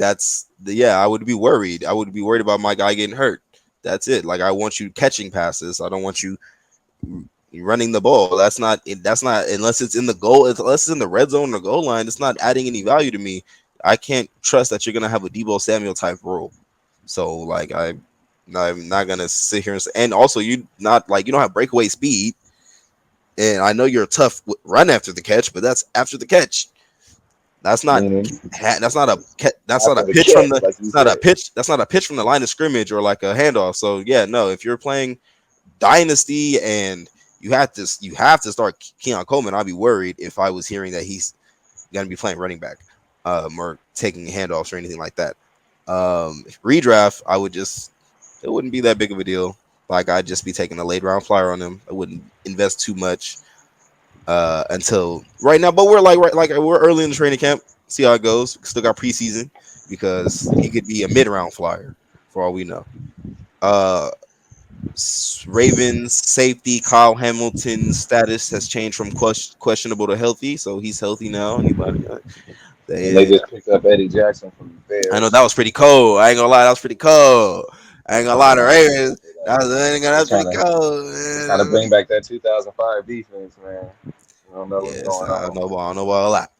yeah, I would be worried. I would be worried about my guy getting hurt. That's it. Like I want you catching passes. I don't want you running the ball. That's not unless it's in the goal, unless it's in the red zone or goal line, it's not adding any value to me. I can't trust that you're gonna have a Debo Samuel type role. So like I'm not gonna sit here and say, and also you not like you don't have breakaway speed. And I know you're a tough run after the catch, but that's after the catch. That's not Meaning that's not after a the pitch from catch, the like you it's not a said. pitch that's not a pitch from the line of scrimmage or like a handoff. So yeah, no, if you're playing dynasty and you have to start Keon Coleman, I'd be worried if I was hearing that he's gonna be playing running back or taking handoffs or anything like that. Redraft, it wouldn't be that big of a deal. Like I'd just be taking a late round flyer on him. I wouldn't invest too much until right now. But we're we're early in the training camp. See how it goes. Still got preseason because he could be a mid round flyer for all we know. Uh, Ravens safety Kyle Hamilton's status has changed from questionable to healthy, so he's healthy now. Anybody? And they They, just picked up Eddie Jackson from the I know that Bears. was pretty cold. I ain't gonna lie, that was pretty cold. I ain't gonna lie to Yeah, Ravens. they, That they was pretty trying to cold. they trying to bring back that 2005 defense, man. I don't know what's Yes, going on. I don't know about a lot.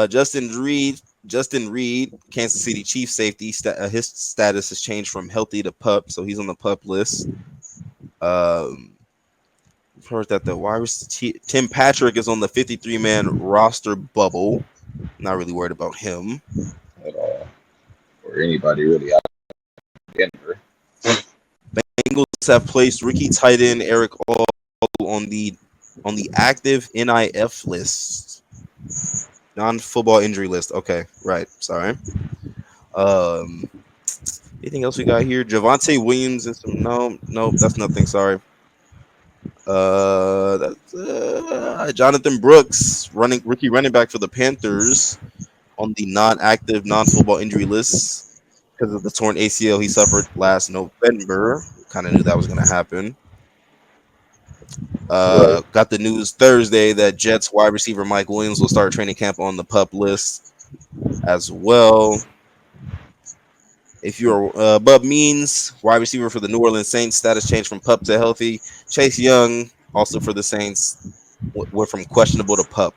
Justin Reed Justin Reed, Kansas City Chiefs safety, his status has changed from healthy to pup, so he's on the pup list. Um, I've heard that the Tim Patrick is on the 53-man roster bubble. Not really worried about him. at all, or anybody really out of Denver. Bengals have placed rookie tight end Eric All on the active NIF list, non-football injury list. Okay, right. Sorry. Um, Anything else we got here? Javante Williams and some no, that's nothing. Sorry. That's Jonathan Brooks, rookie running back for the Panthers, on the non-active, non-football injury list because of the torn ACL he suffered last November. Kind of knew that was going to happen. Right. Got the news Thursday that Jets wide receiver Mike Williams will start training camp on the pup list as well. If you're Bub Means, wide receiver for the New Orleans Saints, status changed from pup to healthy. Chase Young, also for the Saints, went from questionable to pup.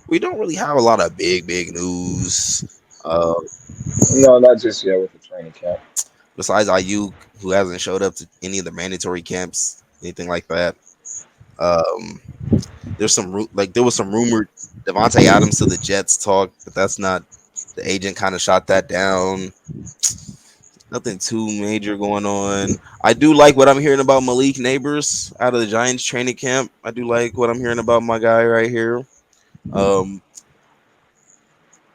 We don't really have a lot of big news. Uh, No, not just yet with the training camp. Besides Aiyuk, who hasn't showed up to any of the mandatory camps, anything like that. Um, there was some rumored Devontae Adams to the Jets talk, but that's not. The agent kind of shot that down. Nothing too major going on. I do like what I'm hearing about Malik Neighbors out of the Giants training camp. I do like what I'm hearing about my guy right here. Um,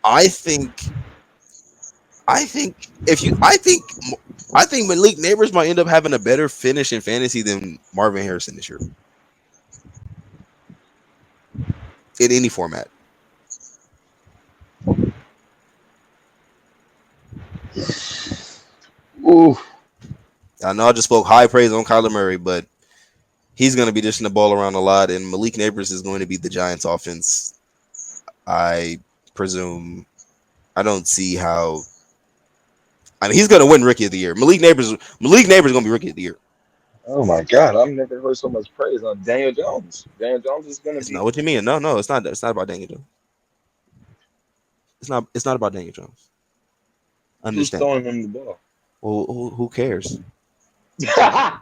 I think, I think if you, I think Malik Neighbors might end up having a better finish in fantasy than Marvin Harrison this year in any format. Ooh, I know I just spoke high praise on Kyler Murray, but he's going to be dishing the ball around a lot, and Malik Neighbors is going to be the Giants' offense. I presume. I don't see how. I mean, he's going to win Rookie of the Year. Malik Neighbors is going to be Rookie of the Year. oh my God! I've never heard so much praise on Daniel Jones. Daniel Jones is going to It's be not what you mean. No, it's not. It's not about Daniel Jones. It's not. It's not about Daniel Jones. who's Understand that. throwing him the ball. Well, who cares? I'm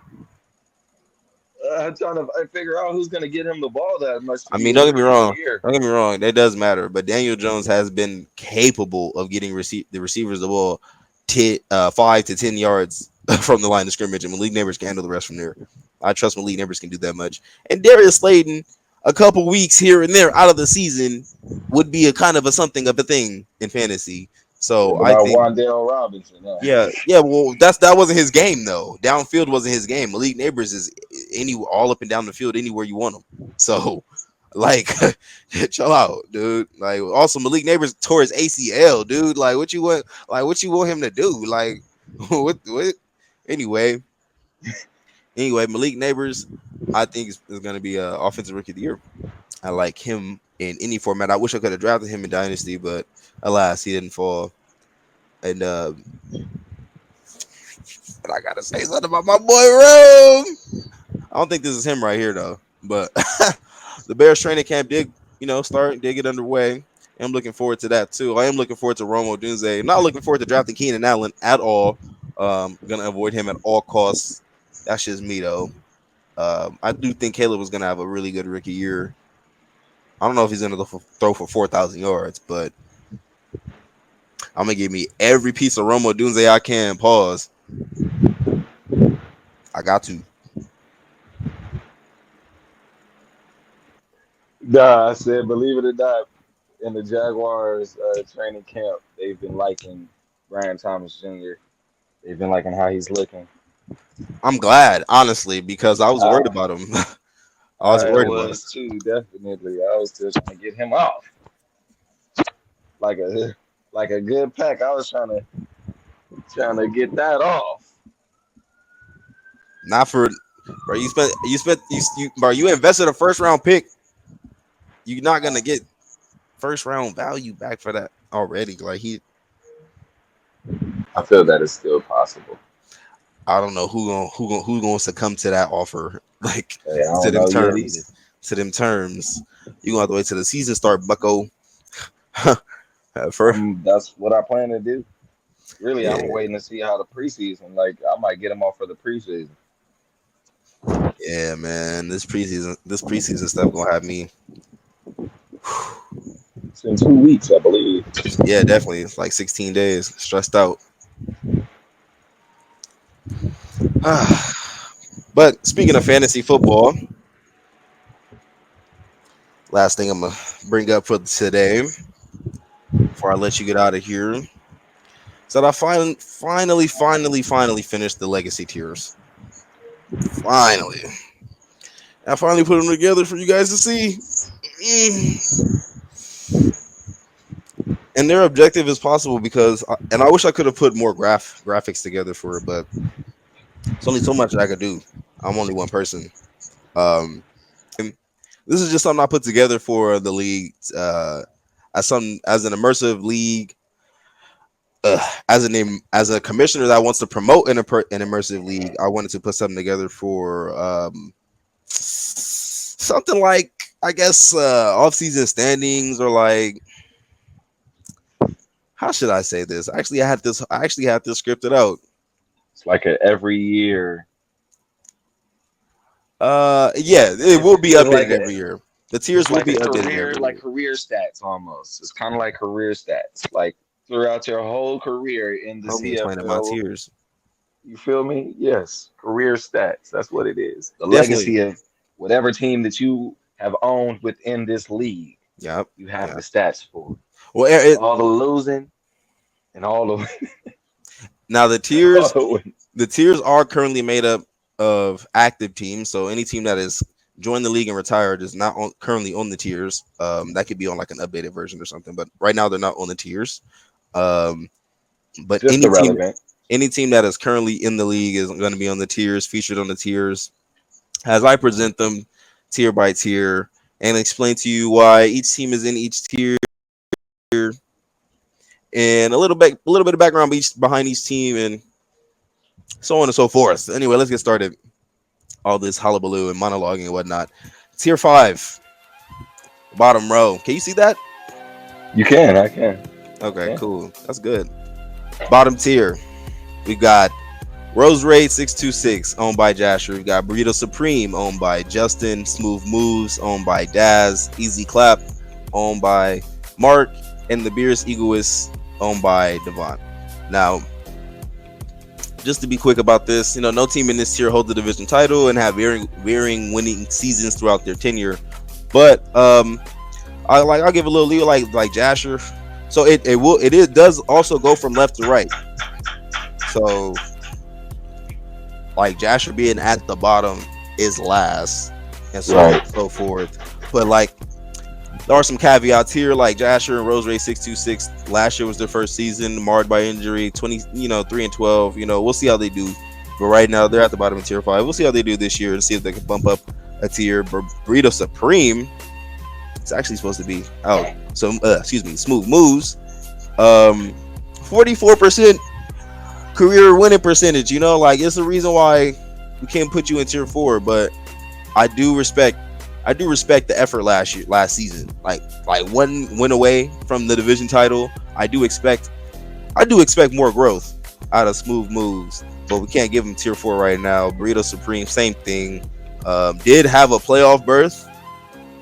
trying to figure out who's going to get him the ball that much to I be mean, his don't get me rookie of the wrong. year. Don't get me wrong. That does matter. But Daniel Jones has been capable of getting the receivers the ball 5 to 10 yards from the line of scrimmage, and Malik Neighbors can handle the rest from there. I trust Malik Neighbors can do that much. And Darius Slayton, a couple weeks here and there out of the season, would be a kind of a something of a thing in fantasy. What So I about think, Wan'Dale Robinson? yeah. Well, that wasn't his game though. Downfield wasn't his game. Malik Neighbors is all up and down the field anywhere you want him. So, like, chill out, dude. Like, also Malik Neighbors tore his ACL, dude. Like, what you want? Like, what you want him to do? Like, what? Anyway, Malik Neighbors, I think is going to be offensive rookie of the year. I like him in any format. I wish I could have drafted him in Dynasty, but alas, he didn't fall. And but I gotta say something about my boy Rome. I don't think this is him right here though. But the Bears training camp did get underway. I'm looking forward to that too. I am looking forward to Romo Dunze. I'm not looking forward to drafting Keenan Allen at all. Gonna avoid him at all costs. That's just me though. I do think Caleb was gonna have a really good rookie year. I don't know if he's gonna throw for 4,000 yards, but I'm gonna give me every piece of Romo Dunze I can. Pause. I got to. Nah, I said, believe it or not, in the Jaguars training camp, they've been liking Brian Thomas Jr. They've been liking how he's looking. I'm glad, honestly, because I was worried Uh, about him. I was I worried about him. was too, definitely. I was still trying to get him off like a good pack. I was trying to get that off. Not for, bro. Bro. You invested a first round pick. You're not gonna get first round value back for that already. Like I feel that it's still possible. I don't know who gonna succumb to that offer. Like Hey, I to don't them know yet either. terms. To them terms. You gonna have to wait till the season start, Bucko. For That's what I plan to do. Really, yeah, I'm waiting to see how the preseason. Like, I might get him off for the preseason. yeah, man. This preseason stuff gonna have me. It's in 2 weeks, I believe. Yeah, definitely. It's like 16 days, stressed out. But speaking of fantasy football, last thing I'm gonna bring up for today before I let you get out of here is that I finally finished the legacy tiers. Finally, I finally put them together for you guys to see. Mm. And their objective is possible because, and I wish I could have put more graphics together for it, but it's only so much I could do. I'm only one person. Um, this is just something I put together for the league, as an immersive league, as a commissioner that wants to promote an immersive league. I wanted to put something together for something like, I guess, off season standings, or like, how should I say this? Actually, I actually had this scripted out. It's like a every year. Yeah, it will be It's like updated a every year. The tiers it's will like be a updated career, every like year. career stats almost. It's kind of like career stats, like throughout your whole career in the Homie explaining my CFL. tiers. You feel me? Yes, career stats. That's what it is. The Definitely. legacy of whatever team that you have owned within this league. Yep. You have Yeah. the stats for Well, all the losing and all the now all the win. the tiers are currently made up of active teams. So any team that has joined the league and retired is not currently on the tiers. That could be on like an updated version or something, but right now they're not on the tiers. Um, but Just irrelevant. any team that is currently in the league is going to be on the tiers, featured on the tiers, as I present them tier by tier and explain to you why each team is in each tier, and a little bit of background behind each team, and so on and so forth. Anyway, let's get started. All this hullabaloo and monologuing and whatnot. Tier 5, bottom row. Can you see that? You can, I can. Okay, Yeah. cool. That's good. Bottom tier, we've got Rose Raid 626, owned by Jasher. We've got Burrito Supreme, owned by Justin. Smooth Moves, owned by Daz. Easy Clap, owned by Mark. And the Beerus Egoist, owned by Devon. Now, just to be quick about this, no team in this tier holds the division title and have varying winning seasons throughout their tenure. But I'll give a little leeway, like Jasher. So it does also go from left to right. So like Jasher being at the bottom is last, and so on and so forth. But like, there are some caveats here, like Jasher and Rose Ray 626. Last year was their first season, marred by injury. 3-12. We'll see how they do. But right now they're at the bottom of tier 5. We'll see how they do this year and see if they can bump up a tier. Burrito Supreme, it's actually supposed to be out. So excuse me, Smooth Moves. 44% career winning percentage. Like, it's the reason why we can't put you in tier 4. But I do respect the effort last season. Like one win away from the division title. I do expect more growth out of Smooth Moves, but we can't give him tier 4 right now. Burrito Supreme, same thing. Did have a playoff berth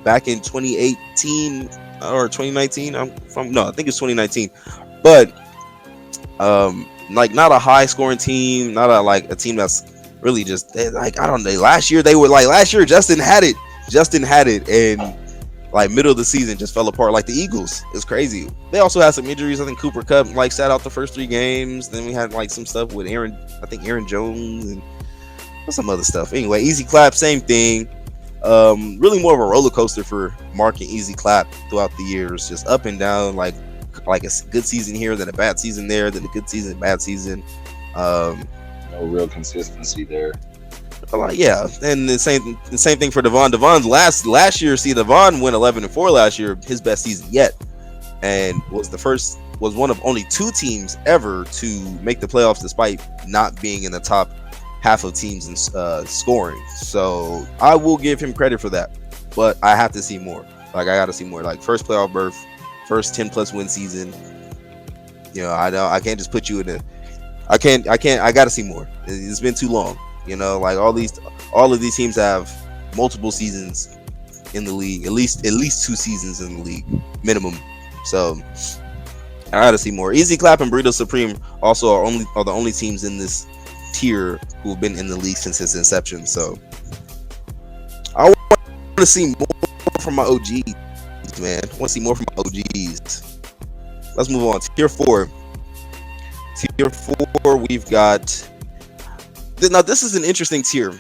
back in 2018 or 2019. I think it's 2019. But like, not a high scoring team, not a team that's really just like, I don't know. Last year Justin had it, and like middle of the season just fell apart like the Eagles. It's crazy. They also had some injuries. I think Cooper Kupp sat out the first 3 games. Then we had some stuff with Aaron Jones and some other stuff. Anyway, Easy Clap, same thing. Really more of a roller coaster for Mark and Easy Clap throughout the years, just up and down, like a good season here, then a bad season there, then a good season, bad season. No real consistency there. Yeah, and the same thing for Devon. Devon's last year. See, Devon went 11-4 last year, his best season yet, and was one of only 2 teams ever to make the playoffs despite not being in the top half of teams in scoring. So I will give him credit for that, but I have to see more. Like, I got to see more. Like, first playoff berth, first 10 plus win season. I can't just put you in a. I got to see more. It's been too long. Like all of these teams have multiple seasons in the league, at least 2 seasons in the league minimum. So I got to see more. Easy Clap and Burrito Supreme also are the only teams in this tier who've been in the league since its inception. So I want to see more from my OGs, man. I want to see more from my OGs. Let's move on. Tier 4. Tier 4, we've got. Now, this is an interesting tier.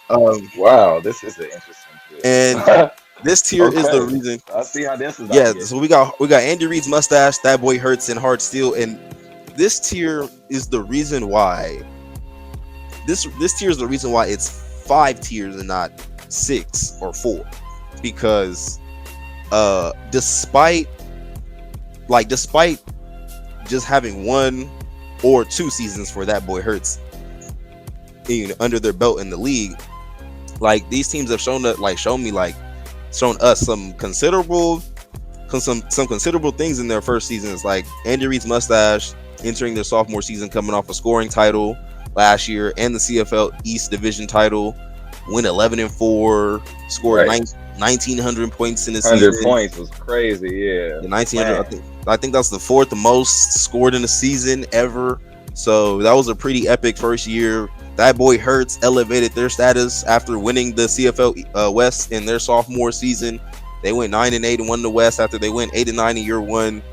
Wow, this is an interesting tier. And this tier is the Okay. reason. I see how this is. Yeah, so we got Andy Reid's mustache, That Boy Hurts, and Hard Steel. And this tier is the reason why. This tier is the reason why it's 5 tiers and not 6 or 4. Because despite just having 1 or 2 seasons for That Boy Hurts under their belt in the league, like these teams have shown us some considerable things in their first seasons, like Andy Reid's mustache entering their sophomore season, coming off a scoring title last year and the CFL East Division title, went 11-4, scored 1,900 points in the season. 100 points was crazy, yeah. 1,900. I think that's the 4th most scored in a season ever. So that was a pretty epic first year. That Boy Hurts elevated their status after winning the CFL West in their sophomore season. They went 9-8 and won the West after they went 8-9 in year 1.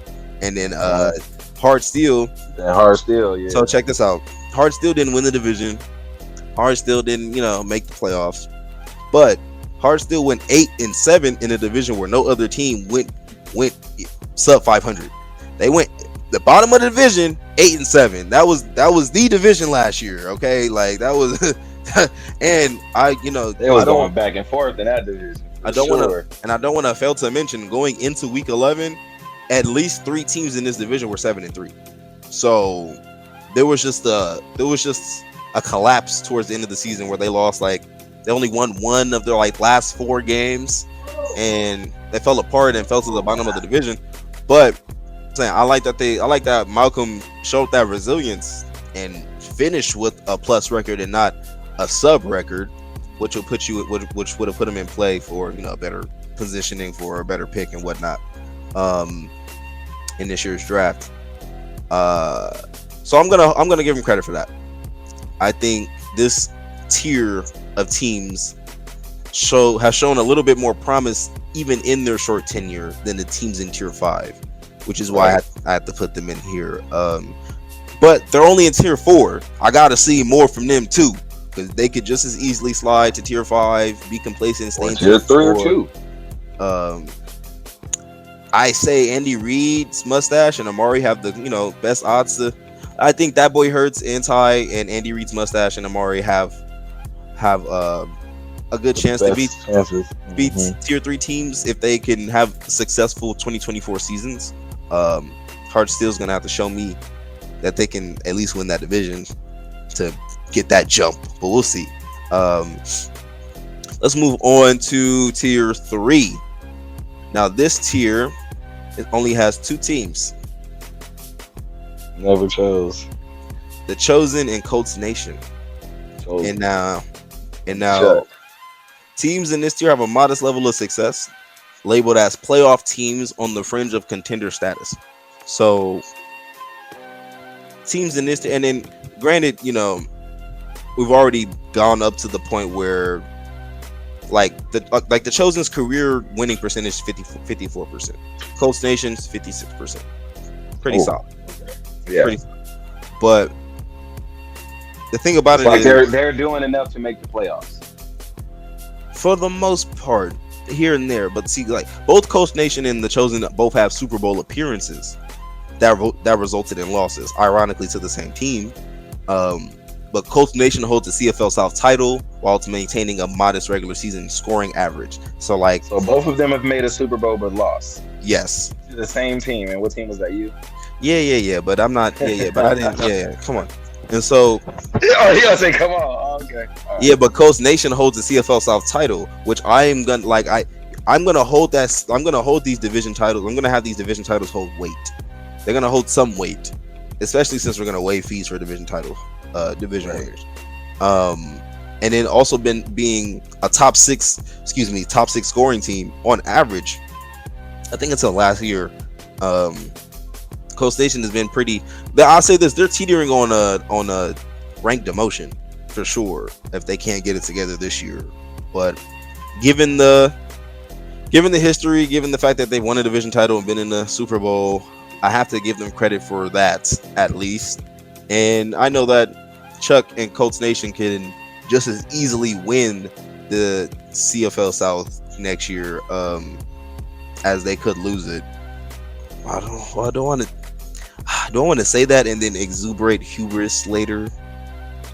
And then Hard Steel. That Hard Steel, yeah. So check this out. Hard Steel didn't win the division. Hard Steel didn't, make the playoffs. But Hard Steel went 8-7 in a division where no other team went sub 500. They went the bottom of the division 8-7. That was the division last year. Okay, like that was, and they was going back and forth in that division. I don't want to fail to mention going into week 11, at least 3 teams in this division were 7-3. So there was just a collapse towards the end of the season where they lost, like they only won 1 of their last 4 games, and they fell apart and fell to the bottom of the division. But I like that Malcolm showed that resilience and finished with a plus record and not a sub record, which would have put him in play for better positioning for a better pick and whatnot in this year's draft. So I'm gonna give him credit for that. I think this tier of teams has shown a little bit more promise even in their short tenure than the teams in tier 5, which is why I have to put them in here. But they're only in tier 4. I gotta see more from them too, because they could just as easily slide to tier 5, be complacent, stay in tier 3 or 2. I say Andy Reid's mustache and Amari have the best odds to. I think That Boy Hurts, Ty, and Andy Reid's mustache and Amari have a good chance to beat tier 3 teams if they can have successful 2024 seasons. Hard Steel's gonna have to show me that they can at least win that division to get that jump, but we'll see. Let's move on to tier 3. Now this tier, it only has 2 teams. Never chose. The Chosen and Colts Nation. Chosen. And now teams in this tier have a modest level of success, labeled as playoff teams on the fringe of contender status. So teams in this tier, and then granted, we've already gone up to the point where the Chosen's career winning percentage is 54%. Colts Nation's 56%. Pretty solid. Yeah. But the thing about it is they're doing enough to make the playoffs. For the most part, here and there. But see, both Coast Nation and the Chosen both have Super Bowl appearances that resulted in losses, ironically to the same team. But Coast Nation holds the CFL South title while it's maintaining a modest regular season scoring average. So both of them have made a Super Bowl but lost. Yes. To the same team. And what team was that? You? Yeah. But I'm not. Yeah. But I didn't. Yeah. Come on. And so. Oh, you gotta say, come on. Oh, okay. Right. Yeah, but Coast Nation holds the CFL South title, which I am gonna I'm gonna hold that. I'm gonna hold these division titles. I'm gonna have these division titles hold weight. They're gonna hold some weight, especially since we're gonna waive fees for division Right. winners. And then also being a top six scoring team on average. I think until last year, Coast Station has been pretty. I'll say this: they're teetering on a rank demotion for sure if they can't get it together this year. But given the history, given the fact that they've won a division title and been in the Super Bowl, I have to give them credit for that at least. And I know that Chuck and Colts Nation can just as easily win the CFL South next year as they could lose it. I don't want to say that and then exuberate hubris later.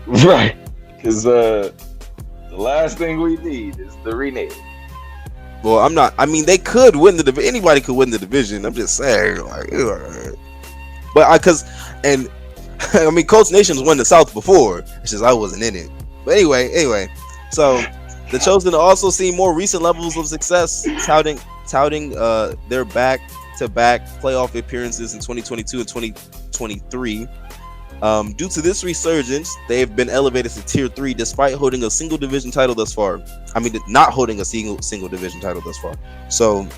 Right. Because the last thing we need is the rename. Well, I'm not. I mean, they could win the division. Anybody could win the division. I'm just saying, like, but I mean, Colts Nation's won the South before. It's just I wasn't in it. But anyway, so the Chosen also seen more recent levels of success, touting their back-to-back playoff appearances in 2022 and 2023. Due to this resurgence, they've been elevated to Tier 3 despite holding a single division title thus far. I mean, not holding a single division title thus far. So,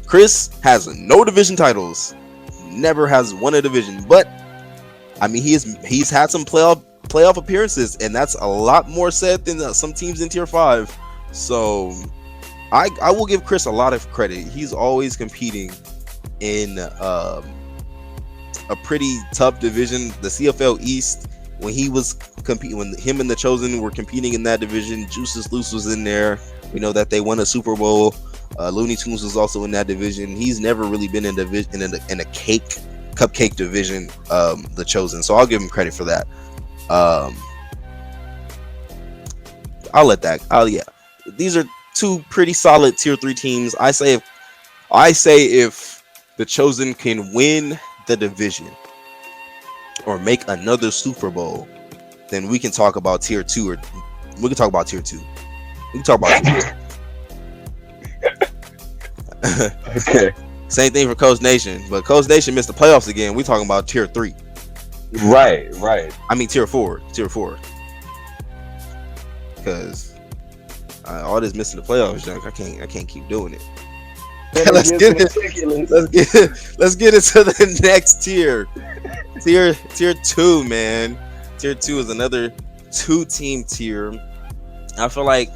Chris has no division titles, never has won a division, but I mean, he's had some playoff appearances, and that's a lot more said than some teams in Tier 5. So, I will give Chris a lot of credit. He's always competing in a pretty tough division. The CFL East, when him and the Chosen were competing in that division, Juices Loose was in there. We know that they won a Super Bowl. Looney Tunes was also in that division. He's never really been in a cupcake division, the Chosen. So I'll give him credit for that. Yeah. These are two pretty solid Tier 3 teams. I say if the Chosen can win the division or make another Super Bowl, then we can talk about Tier 2, or we can talk about Tier 2. We can talk about Tier 2. Okay. Same thing for Coast Nation, but Coast Nation missed the playoffs again. We talking about Tier 3. Right. I mean Tier 4. Because all this missing the playoffs junk, I can't keep doing it. Let's get into the next tier. Tier 2, man. Tier 2 is another 2-team tier. I feel like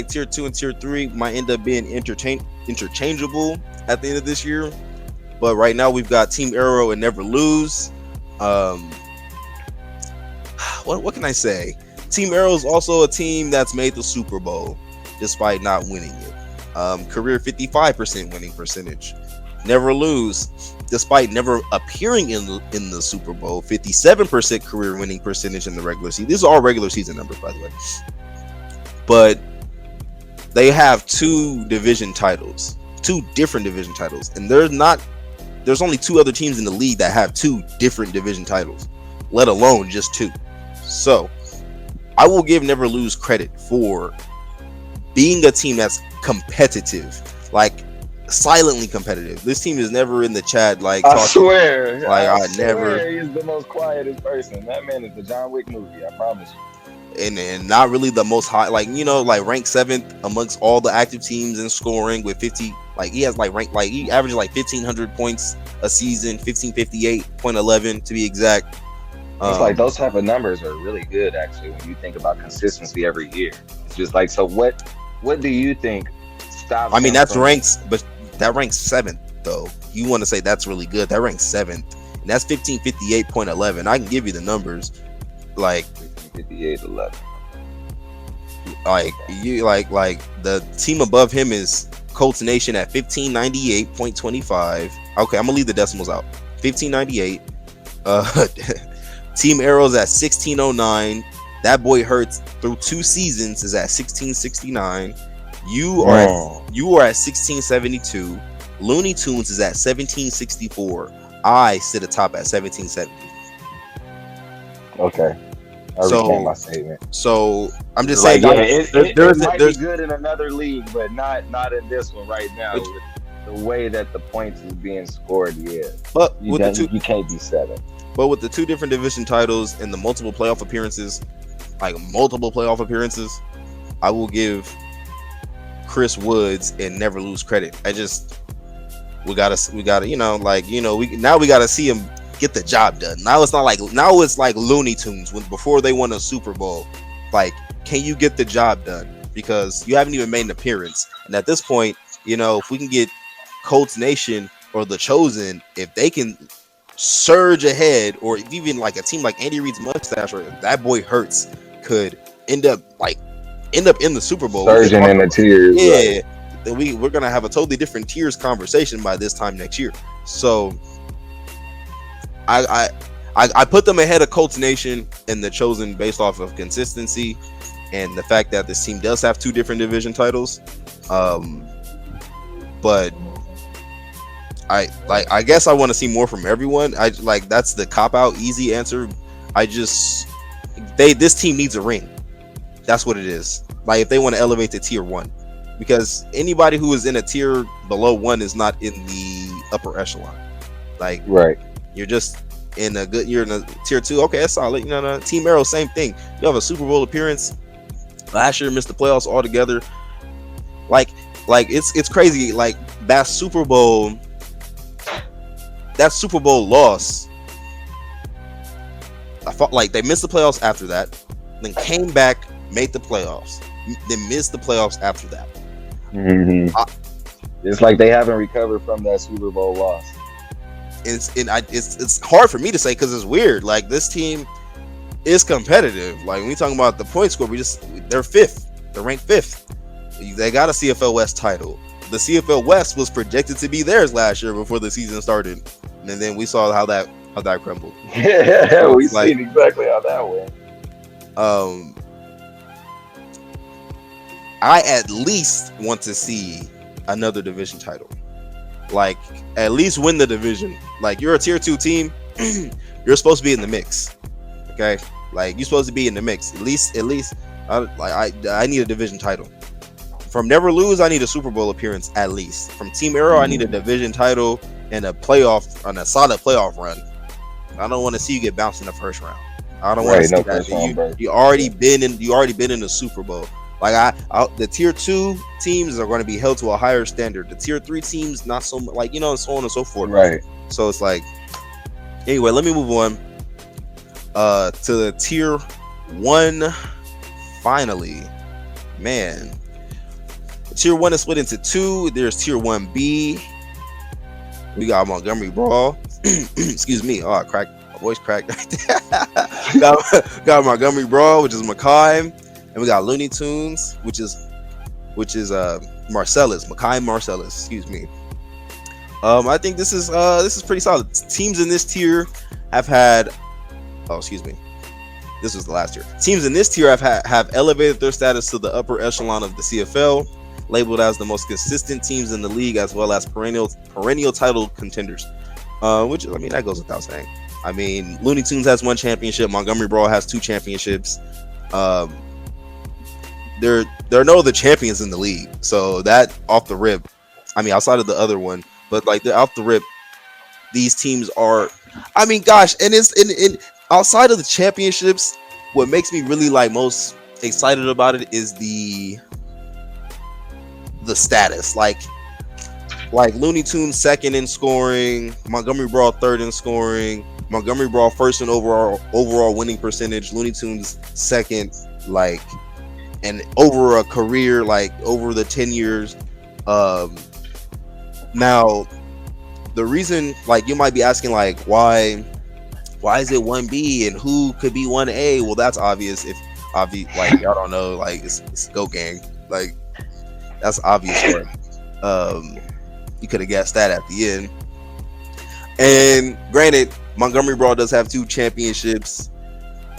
Tier 2 and Tier 3 might end up being interchangeable at the end of this year. But right now we've got Team Arrow and Never Lose. What can I say? Team Arrow is also a team that's made the Super Bowl despite not winning it. Career 55% winning percentage. Never Lose, despite never appearing in the Super Bowl. 57% career winning percentage in the regular season. These are all regular season numbers, by the way. But they have two different division titles, and there's only 2 other teams in the league that have 2 different division titles, let alone just 2. So I will give Never Lose credit for being a team that's competitive, like silently competitive. This team is never in the chat like I talking, swear. like I swear he's the most quietest person. That man is the John Wick movie, I promise you. and not really the most high, like, you know, like ranked 7th amongst all the active teams in scoring with 50. Like he has like rank, like he averages like 1,500 points a season, 1,558.11 to be exact. It's like those type of numbers are really good actually when you think about consistency every year. It's just like, so what do you think stops? I mean, that's ranks, but that ranks 7th though. You want to say that's really good? That ranks 7th, and that's 1,558.11. I can give you the numbers, like 58.11. Like you, like the team above him is Colts Nation at 1,598.25. Okay, I'm gonna leave the decimals out. 1,598. Team Arrows at 1,609. That boy Hurts through 2 seasons is at 1,669. You are at 1,672. Looney Tunes is at 1,764. I sit atop at 1,770. Okay. I recant So my statement. I'm just saying, Like, yeah, guys, it might be there's good in another league, but not in this one right now. With the way that the points is being scored, yeah, but you with the don't, two you can't be seven. but with the two different division titles and the multiple playoff appearances, like multiple playoff appearances, I will give Chris Woods and Never Lose credit. We gotta we gotta see him get the job done. Now it's like Looney Tunes when before they won a Super Bowl. Like, can you get the job done? Because you haven't even made an appearance. And at this point, if we can get Colts Nation or the Chosen, if they can surge ahead, or if even like a team like Andy Reid's mustache or that boy Hurts could end up in the Super Bowl, we could Surging talk in the about, tears, right? yeah, then we're gonna have a totally different tiers conversation by this time next year. So I put them ahead of Colts Nation and the Chosen based off of consistency and the fact that this team does have two different division titles. But I guess I want to see more from everyone. That's the cop out easy answer. This team needs a ring. That's what it is. Like, if they want to elevate to tier 1, because anybody who is in a tier below 1 is not in the upper echelon. Like, Right. you're just you're in a tier 2. Okay, that's solid. No, Team Arrow, same thing. You have a Super Bowl appearance. Last year missed the playoffs altogether. Like it's crazy. Like, that Super Bowl loss, I thought, like, they missed the playoffs after that, then came back, made the playoffs, then missed the playoffs after that. Mm-hmm. It's like they haven't recovered from that Super Bowl loss. It's hard for me to say because it's weird. Like, this team is competitive. Like, when we talking about the point score, they're fifth. They're ranked fifth. They got a CFL West title. The CFL West was projected to be theirs last year before the season started, and then we saw how that crumbled. Yeah, So we like, seen exactly how that went. I at least want to see another division title. Like, at least win the division. Like, you're a tier 2 team, you're supposed to be in the mix. Okay, like, you're supposed to be in the mix. At least, I need a division title. From Never Lose, I need a Super Bowl appearance at least. From Team Arrow, I need a division title and a solid playoff run. I don't want to see you get bounced in the first round. I don't want to see that. You already been in the Super Bowl. Like, the tier 2 teams are going to be held to a higher standard. The tier 3 teams, not so much. Like, and so on and so forth. Right. So it's like, anyway, let me move on to the tier 1. Finally, man. Tier 1 is split into 2. There's tier 1B. We got Montgomery Brawl. Excuse me. Oh, my voice cracked. got Montgomery Brawl, which is Makai, and we got Looney Tunes, which is Marcellus. Makai Marcellus. Excuse me. I think this is pretty solid. Teams in this tier have had. Oh, excuse me. This was the last tier. Teams in this tier have elevated their status to the upper echelon of the CFL, labeled as the most consistent teams in the league, as well as perennial title contenders. Which, I mean, that goes without saying. I mean, Looney Tunes has 1 championship. Montgomery Brawl has 2 championships. There are no other champions in the league. So that off the rip, I mean, outside of the other one, but like, they're off the rip, these teams are. I mean, gosh, and it's in outside of the championships, what makes me really like most excited about it is the status. Like Looney Tunes second in scoring, Montgomery Brawl third in scoring, Montgomery Brawl first in overall winning percentage, Looney Tunes second, like, and over a career, like over the 10 years. Now the reason, like, you might be asking, like, why is it 1B and who could be 1A? Well, that's obvious. Like, y'all don't know, like, it's Go Gang, like, that's obvious. You could have guessed that at the end. And granted, Montgomery Brawl does have 2 championships,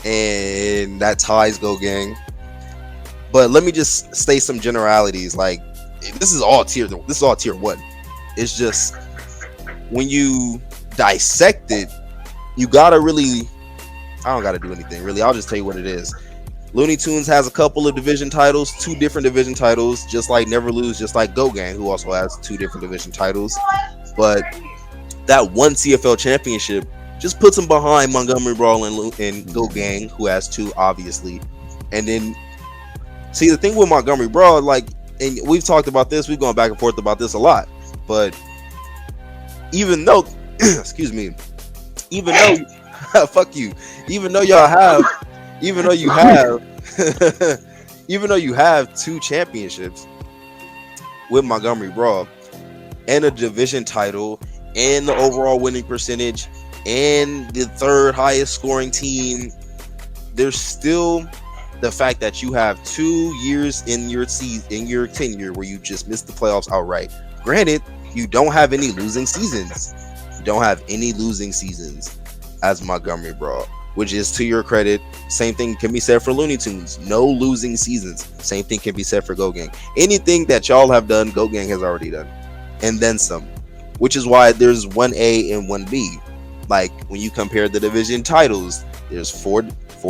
and that ties Go Gang. But let me just state some generalities. Like, this is all tier 1. It's just, when you dissect it, you gotta really I don't got to do anything really. I'll just tell you what it is. Looney Tunes has a couple of division titles, two different division titles, just like Never Lose, just like Go Gang, who also has two different division titles. But that one CFL championship just puts them behind Montgomery Brawl and Go Gang, who has two, obviously. And then, see, the thing with Montgomery Brawl, like, and we've talked about this, we've gone back and forth about this a lot. But even though, excuse me, even though, fuck you, even though y'all have, even though you have, even though you have two championships with Montgomery Brawl and a division title and the overall winning percentage and the third highest scoring team, there's still the fact that you have 2 years in your tenure where you just missed the playoffs outright. Granted, you don't have any losing seasons. You don't have any losing seasons as Montgomery Brawl, which is to your credit. Same thing can be said for Looney Tunes. No losing seasons. Same thing can be said for Go Gang. Anything that y'all have done, Go Gang has already done, and then some. Which is why there's 1A and 1B. Like when you compare the division titles, there's four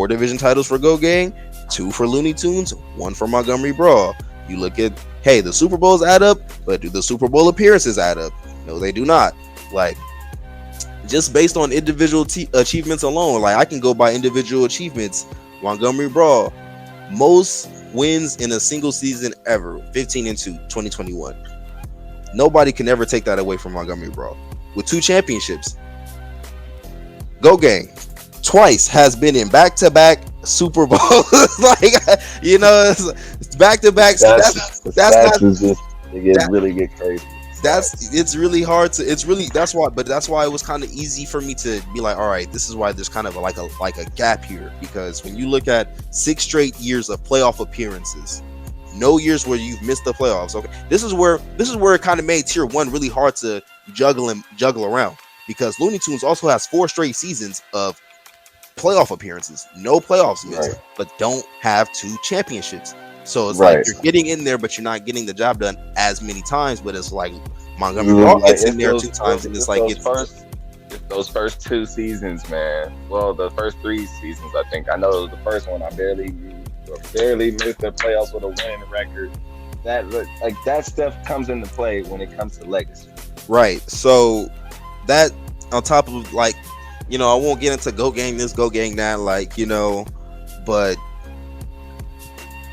division titles for Go Gang, 2 for Looney Tunes, 1 for Montgomery Brawl. You look at, hey, the Super Bowls add up, but do the Super Bowl appearances add up? No, they do not. Like, just based on individual achievements alone, like I can go by individual achievements. Montgomery Brawl, most wins in a single season ever, 15-2, 2021. Nobody can ever take that away from Montgomery Brawl. With 2 championships. Go Gang twice has been in back-to-back Super Bowls. Like, you know, it's back-to-back. That's not just really get crazy. It's really hard to, that's why it was kind of easy for me to be like, all right, this is why there's kind of like a gap here, because when you look at 6 straight years of playoff appearances, no years where you've missed the playoffs. Okay, this is where it kind of made tier 1 really hard to juggle around, because Looney Tunes also has 4 straight seasons of playoff appearances, no playoffs missed, right, but don't have 2 championships. So it's like you're getting in there, but you're not getting the job done as many times. But it's like Montgomery Brawl gets in there 2 times, and it's like those first 2 seasons, man. Well, the first 3 seasons, I think. I know the first one I barely missed the playoffs with a winning record. That stuff comes into play when it comes to legacy. Right. So that on top of, like, you know, I won't get into Go Gang this, Go Gang that, like, you know, but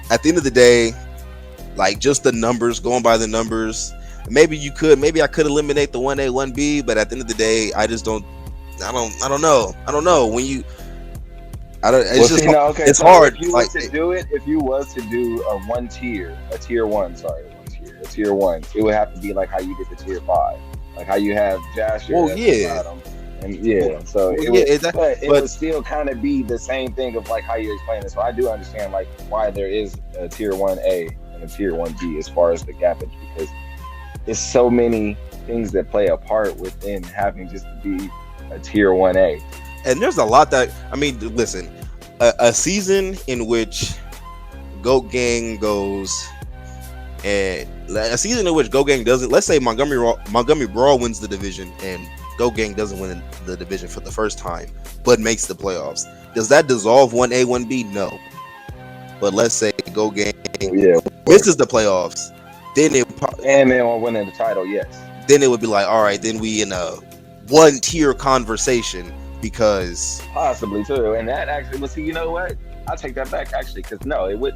at the end of the day, like, just the numbers, going by the numbers, maybe I could eliminate the 1A, 1B, but at the end of the day, I don't know when you, it's hard. If you was to do a tier one, it would have to be like how you did the tier 5, like how you have Jasher at the bottom. And it would still kind of be the same thing of like how you explain it. So I do understand like why there is a tier 1A and a tier 1B as far as the gappage, because there's so many things that play a part within having just to be a tier 1A. And there's a lot that, I mean, listen, a season in which Go Gang goes, and a season in which Go Gang doesn't, let's say Montgomery Brawl wins the division and Go Gang doesn't win the division for the first time, but makes the playoffs. Does that dissolve 1A, 1B? No. But let's say Go Gang misses the playoffs, then and they won't win the title. Yes. Then it would be like, all right, then we in a 1-tier conversation, because possibly too. And that actually, but see, you know what? I'll take that back actually, because no, it would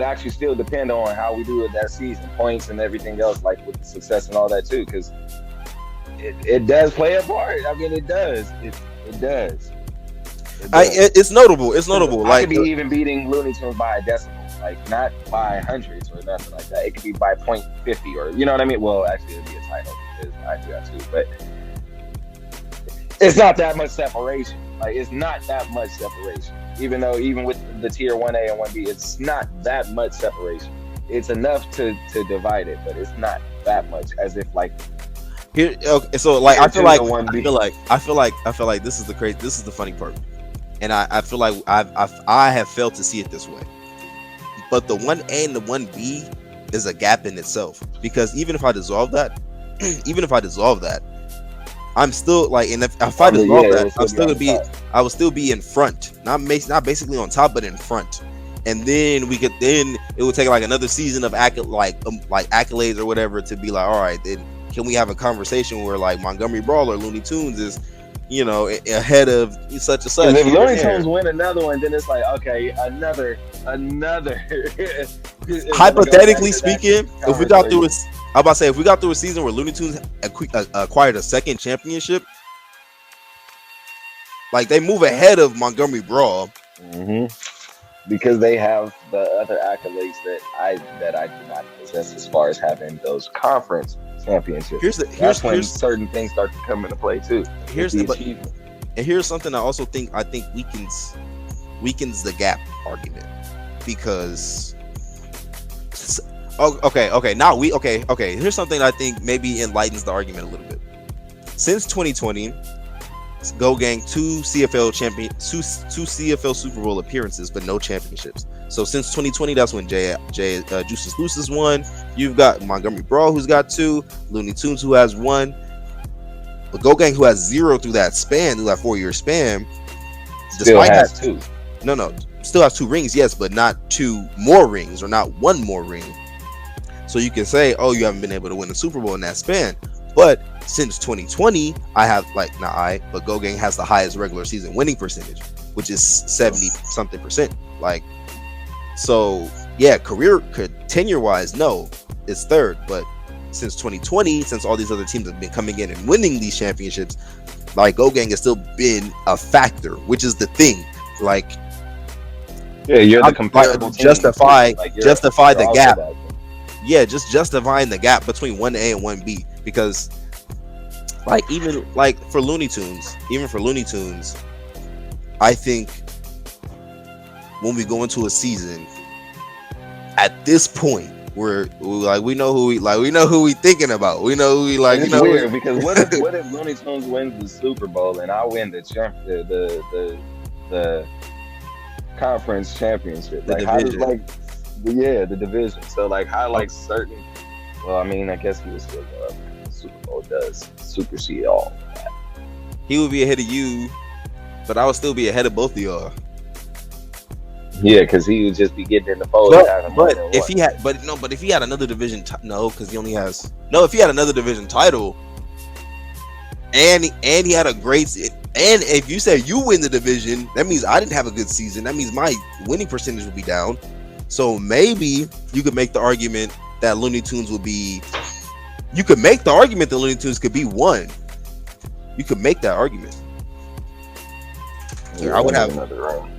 actually still depend on how we do it that season, points and everything else, like with the success and all that too, because it does play a part. I mean, it does. It does. It's notable. It's notable. I could be even beating Looney Tunes by a decimal, like not by hundreds or nothing like that. It could be by 0.50 or, you know what I mean? Well, actually, it'd be a title because I do that too. But it's not that much separation. Like, it's not that much separation. Even with the tier 1A and 1B, it's not that much separation. It's enough to divide it, but it's not that much. As if like. Here, okay, so like I feel like this is the funny part, and I feel like I have failed to see it this way. But the 1A and the 1B is a gap in itself, because even if I dissolve that, I'm still like, and if I On the dissolve yeah, it that, will still be on the top. I would still be in front, not basically on top, but in front. And then then it would take like another season of like accolades or whatever to be like, all right, then can we have a conversation where like Montgomery Brawl or Looney Tunes is, ahead of such and Because such if here and Looney there. Tunes win another one, then it's like, okay, another. Let me go back Hypothetically to that speaking, if we got through conversation. I'm about to say, if we got through a season where Looney Tunes acquired a second championship, like they move ahead of Montgomery Brawl. Hmm. Because they have the other accolades that I do not possess, as far as having those conference championships. Here's the That's when certain things start to come into play too, with here's the the but achievement. and here's something I think weakens the gap argument, because okay now okay here's something I think maybe enlightens the argument a little bit. Since 2020, Go Gang two CFL Super Bowl appearances, but no championships. So since 2020, that's when Juices Looses won. You've got Montgomery Brawl, who's got 2, Looney Tunes, who has 1, but Go Gang, who has 0 through that 4-year span. Still Despite has that, 2. no, still has 2 rings, yes, but not 2 more rings, or not 1 more ring. So you can say, oh, you haven't been able to win a Super Bowl in that span. But since 2020, but Go Gang has the highest regular season winning percentage, which is 70 something percent. Like, so yeah, tenure wise, no, it's third. But since 2020, since all these other teams have been coming in and winning these championships, like Go Gang has still been a factor, which is the thing. Like, yeah, you're the comparable team. Justify the gap. That. Yeah, just justifying the gap between 1A and 1B, because like even for Looney Tunes, I think when we go into a season at this point, we know who we thinking about. We know who we like. It's weird because what if Looney Tunes wins the Super Bowl and I win the conference championship? Like, how does the division? So like, how like certain? Well, I mean, I guess he was still go up. The Super Bowl does supersede all of that. He would be ahead of you, but I would still be ahead of both of y'all. Yeah, because he would just be getting in the fold. But if he had another division, because he only has if he had another division title, and he had a great, and if you say you win the division, that means I didn't have a good season. That means my winning percentage would be down. So maybe you could make the argument that Looney Tunes will be. You could make the argument that Looney Tunes could be 1. You could make that argument. Yeah, I would have another ring.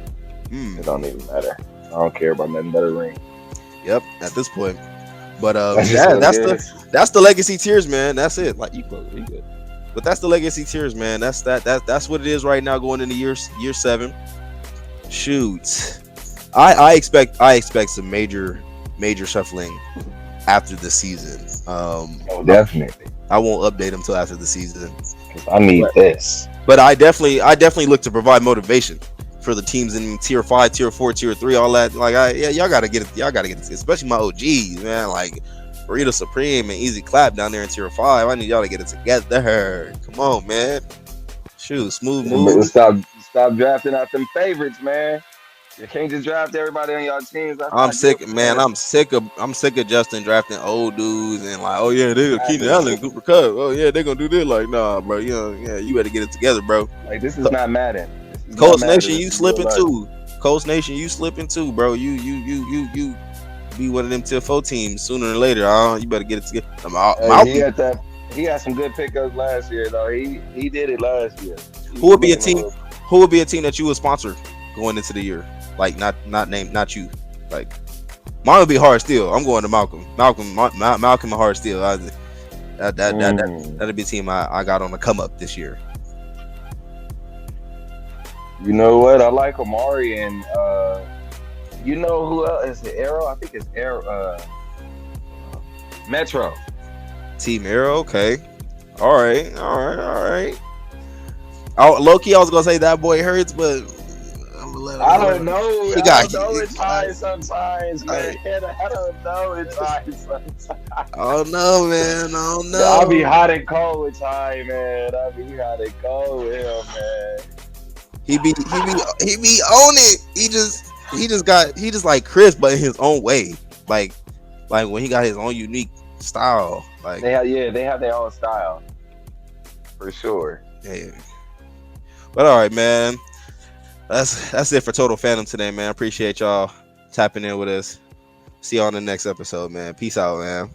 It don't even matter. I don't care about nothing but a ring. Yep, at this point. But that's the legacy tiers, man. That's it. Like, you good. But that's the legacy tiers, man. That's what it is right now going into year 7. Shoot. I expect some major shuffling after the season. Definitely. I won't update them till after the season. I need this. But I definitely look to provide motivation for the teams in tier 5, tier 4, tier 3, all that. Like, y'all gotta get it, especially my OGs, man. Like Burrito Supreme and Easy Clap down there in tier 5. I need y'all to get it together. Come on, man. Shoot, smooth move. Stop drafting out them favorites, man. You can't just draft everybody on y'all teams. I'm sick, man. I'm sick of Justin drafting old dudes and like, oh yeah, they're gonna Keenan Allen, Cooper Kupp. Oh yeah, they're gonna do this. Like, nah, bro. You better get it together, bro. Like, this is not Madden. Coast Nation, you slipping too. Coast Nation, you slipping too, bro. You be one of them tier 4 teams sooner or later. You better get it together. He had some good pickups last year, though. He did it last year. Who would be a team that you would sponsor going into the year? Like, not you. Like, mine would be Hard Steel. I'm going to Malcolm and Hard Steel. That'd be a team I got on the come up this year. You know what? I like Amari, and you know who else? Is it Arrow? I think it's Arrow. Metro. Team Arrow. Okay. All right. Low key, I was gonna say that boy hurts, but I'm gonna let I don't know. He I got don't know. It's high sometimes, man. I, I don't know. It's high sometimes. I don't know, man. I don't I'll be know. hot and cold with Ty, man. I'll be hot and cold with him, man. He be on it. He just like Chris, but in his own way. Like when he got his own unique style. Like They have their own style for sure. yeah. But all right, man. That's it for Total Fandom today, man. Appreciate y'all tapping in with us. See you on the next episode, man. Peace out, man.